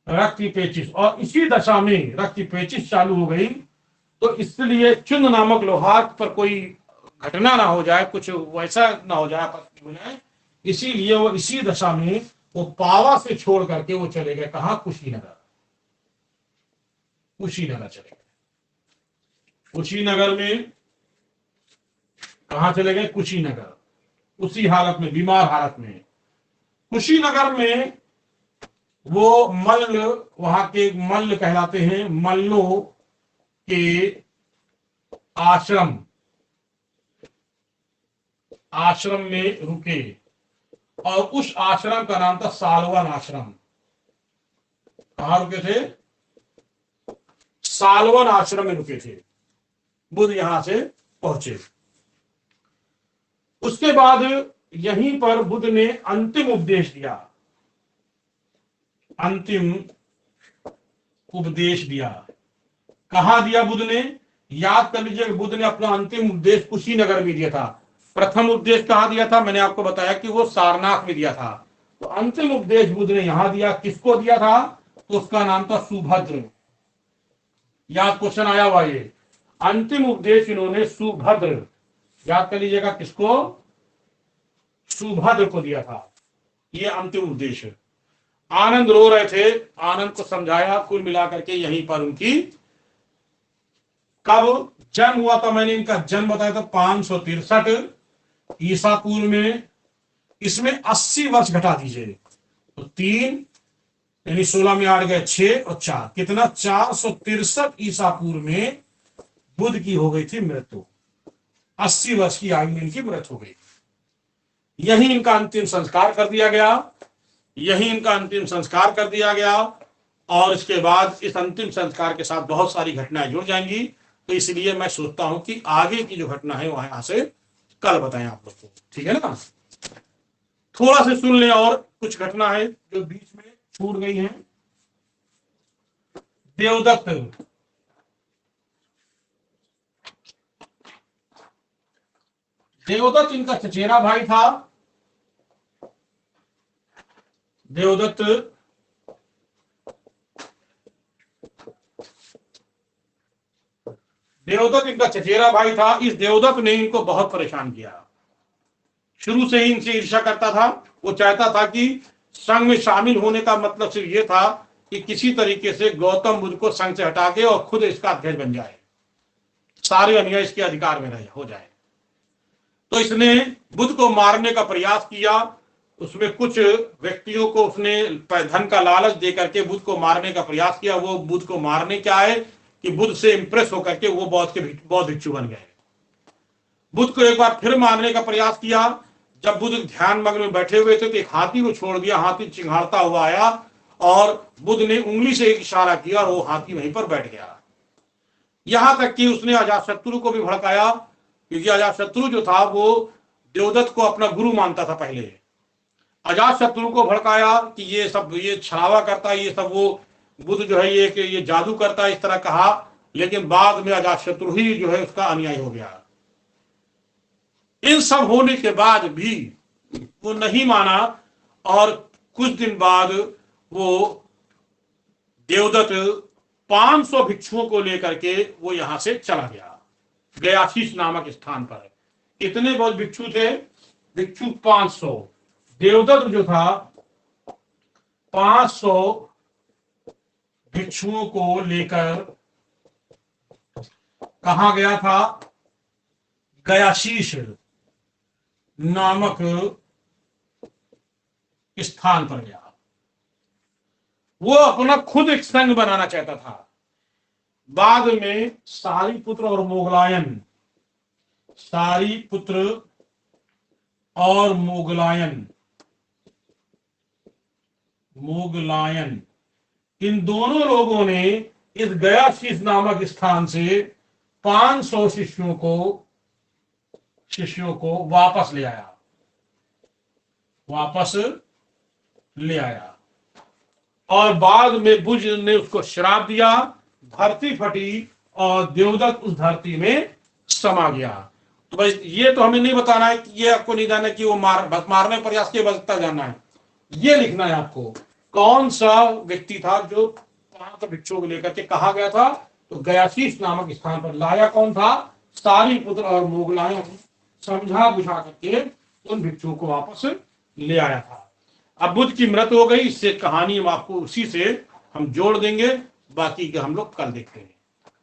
रक्त की पेचिश। और इसी दशा में रक्त की पेचिश चालू हो गई, तो इसलिए चुन नामक लोहार पर कोई घटना ना हो जाए, कुछ वैसा ना हो जाए आपत्ति हो जाए, इसीलिए वो इसी दशा में वो पावा से छोड़ करके वो चले गए कहा? कुशीनगर, कुशीनगर चले गए। कुशीनगर में कहा चले गए? कुशीनगर। उसी हालत में, बीमार हालत में कुशीनगर में वो मल्ल, वहां के मल्ल कहलाते हैं, मल्लों के आश्रम, आश्रम में रुके, और उस आश्रम का नाम था सालवन आश्रम। कहां रुके थे? सालवन आश्रम में रुके थे। बुध यहां से पहुंचे। उसके बाद यहीं पर बुध ने अंतिम उपदेश दिया, अंतिम उपदेश दिया। कहां दिया बुध ने? याद कर लीजिए, बुध ने अपना अंतिम उपदेश कुशीनगर में दिया था। प्रथम उपदेश कहां दिया था? मैंने आपको बताया कि वो सारनाथ में दिया था। तो अंतिम उपदेश बुध ने यहां दिया। किसको दिया था? तो उसका नाम था सुभद्र। याद क्वेश्चन आया हुआ ये। अंतिम उपदेश इन्होंने सुभद्र, याद कर लीजिएगा, किसको? सुभद्र को दिया था। ये अंतिम उपदेश। आनंद रो रहे थे, आनंद को समझाया। कुल मिलाकर के यहीं पर उनकी कब जन्म हुआ था? मैंने इनका जन्म बताया था 563 ईसा पूर्व में। इसमें 80 वर्ष घटा दीजिए तो 3, यानी 16 में 8 गए 6 और 4, कितना? 463 ईसा पूर्व में बुध की हो गई थी मृत्यु। 80 वर्ष की आयु में इनकी मृत्यु हो गई। यही इनका अंतिम संस्कार कर दिया गया, यही इनका अंतिम संस्कार कर दिया गया। और इसके बाद इस अंतिम संस्कार के साथ बहुत सारी घटनाएं जुड़ जाएंगी। तो इसलिए मैं सोचता हूं कि आगे की जो घटना है वहां यहां से कल बताएं आप लोग को, ठीक है ना? थोड़ा से सुन लें, और कुछ घटना है जो बीच में छूट गई है। देवदत्त, देवदत्त इनका चचेरा भाई था। देवदत्त देवदत्त इनका चचेरा भाई था। इस देवदत्त ने इनको बहुत परेशान किया। शुरू से ही इनसे ईर्ष्या करता था। वो चाहता था कि संघ में शामिल होने का मतलब सिर्फ ये था कि किसी तरीके से गौतम बुद्ध को संघ से हटा के और खुद इसका अध्यक्ष बन जाए, सारे अनुयायी इसके अधिकार में रहे हो जाए। तो इसने बुद्ध को मारने का प्रयास किया। उसमें कुछ व्यक्तियों को उसने धन का लालच दे करके बुद्ध को मारने का प्रयास किया। वो बुद्ध को मारने क्या है कि बुद्ध से इंप्रेस होकर के वो बौद्ध भिक्षु बन गए। बुद्ध को एक बार फिर मारने का प्रयास किया। जब बुद्ध ध्यान मग्न में बैठे हुए थे तो एक हाथी को छोड़ दिया। हाथी चिंघाड़ता हुआ आया और बुद्ध ने उंगली से एक इशारा किया और वो हाथी वहीं पर बैठ गया। यहां तक कि उसने अजातशत्रु को भी भड़काया, क्योंकि अजातशत्रु जो था वो देवदत्त को अपना गुरु मानता था पहले। अजातशत्रु को भड़काया कि ये सब ये छलावा करता है, ये सब वो बुद्ध जो है ये जादू करता है, इस तरह कहा। लेकिन बाद में अजातशत्रु ही जो है उसका अनुयायी हो गया। इन सब होने के बाद भी वो नहीं माना और कुछ दिन बाद वो देवदत्त 500 भिक्षुओं को लेकर के वो यहां से चला गया, गयाशीष नामक स्थान पर। कितने बहुत भिक्षु थे? भिक्षु 500। देवदत्त जो था 500 भिक्षुओं को लेकर कहां गया था? गयाशीष नामक स्थान पर गया। वो अपना खुद एक संघ बनाना चाहता था। बाद में सारीपुत्र और मोगलायन, सारीपुत्र और मोगलायन, मोगलायन, इन दोनों लोगों ने इस गया शीश नामक स्थान से 500 शिष्यों को वापस ले आया, वापस ले आया। और बाद में बुज ने उसको श्राप दिया, धरती फटी और देवदत्त उस धरती में समा गया। तो भाई ये तो हमें नहीं बताना है कि ये आपको नहीं जानना कि वो मारने का प्रयास किया, बचता जानना है। ये लिखना है आपको कौन सा व्यक्ति था जो 5 भिक्षुओं को लेकर के कहा गया था, तो गयाशीष नामक स्थान पर लाया कौन था, सारिपुत्र और मोगलायन समझा बुझा करके उन भिक्षुओं को वापस ले आया था। अब बुद्ध की मृत्यु हो गई, इससे कहानी हम आपको उसी से हम जोड़ देंगे, बाकी के हम लोग कल देखते हैं,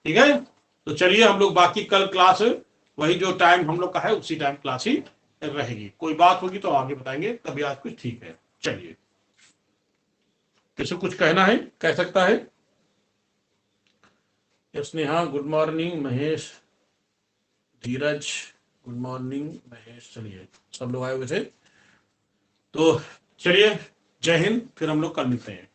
ठीक है। तो चलिए हम लोग बाकी कल क्लास वही जो टाइम हम लोग का है उसी टाइम क्लास ही रहेगी। कोई बात होगी तो आगे बताएंगे, तभी आज कुछ ठीक है। चलिए, किसी कुछ कहना है कह सकता है। स्नेहा गुड मॉर्निंग, महेश, धीरज गुड मॉर्निंग, महेश। चलिए सब लोग आए हुए थे, तो चलिए जय हिंद, फिर हम लोग कल मिलते हैं।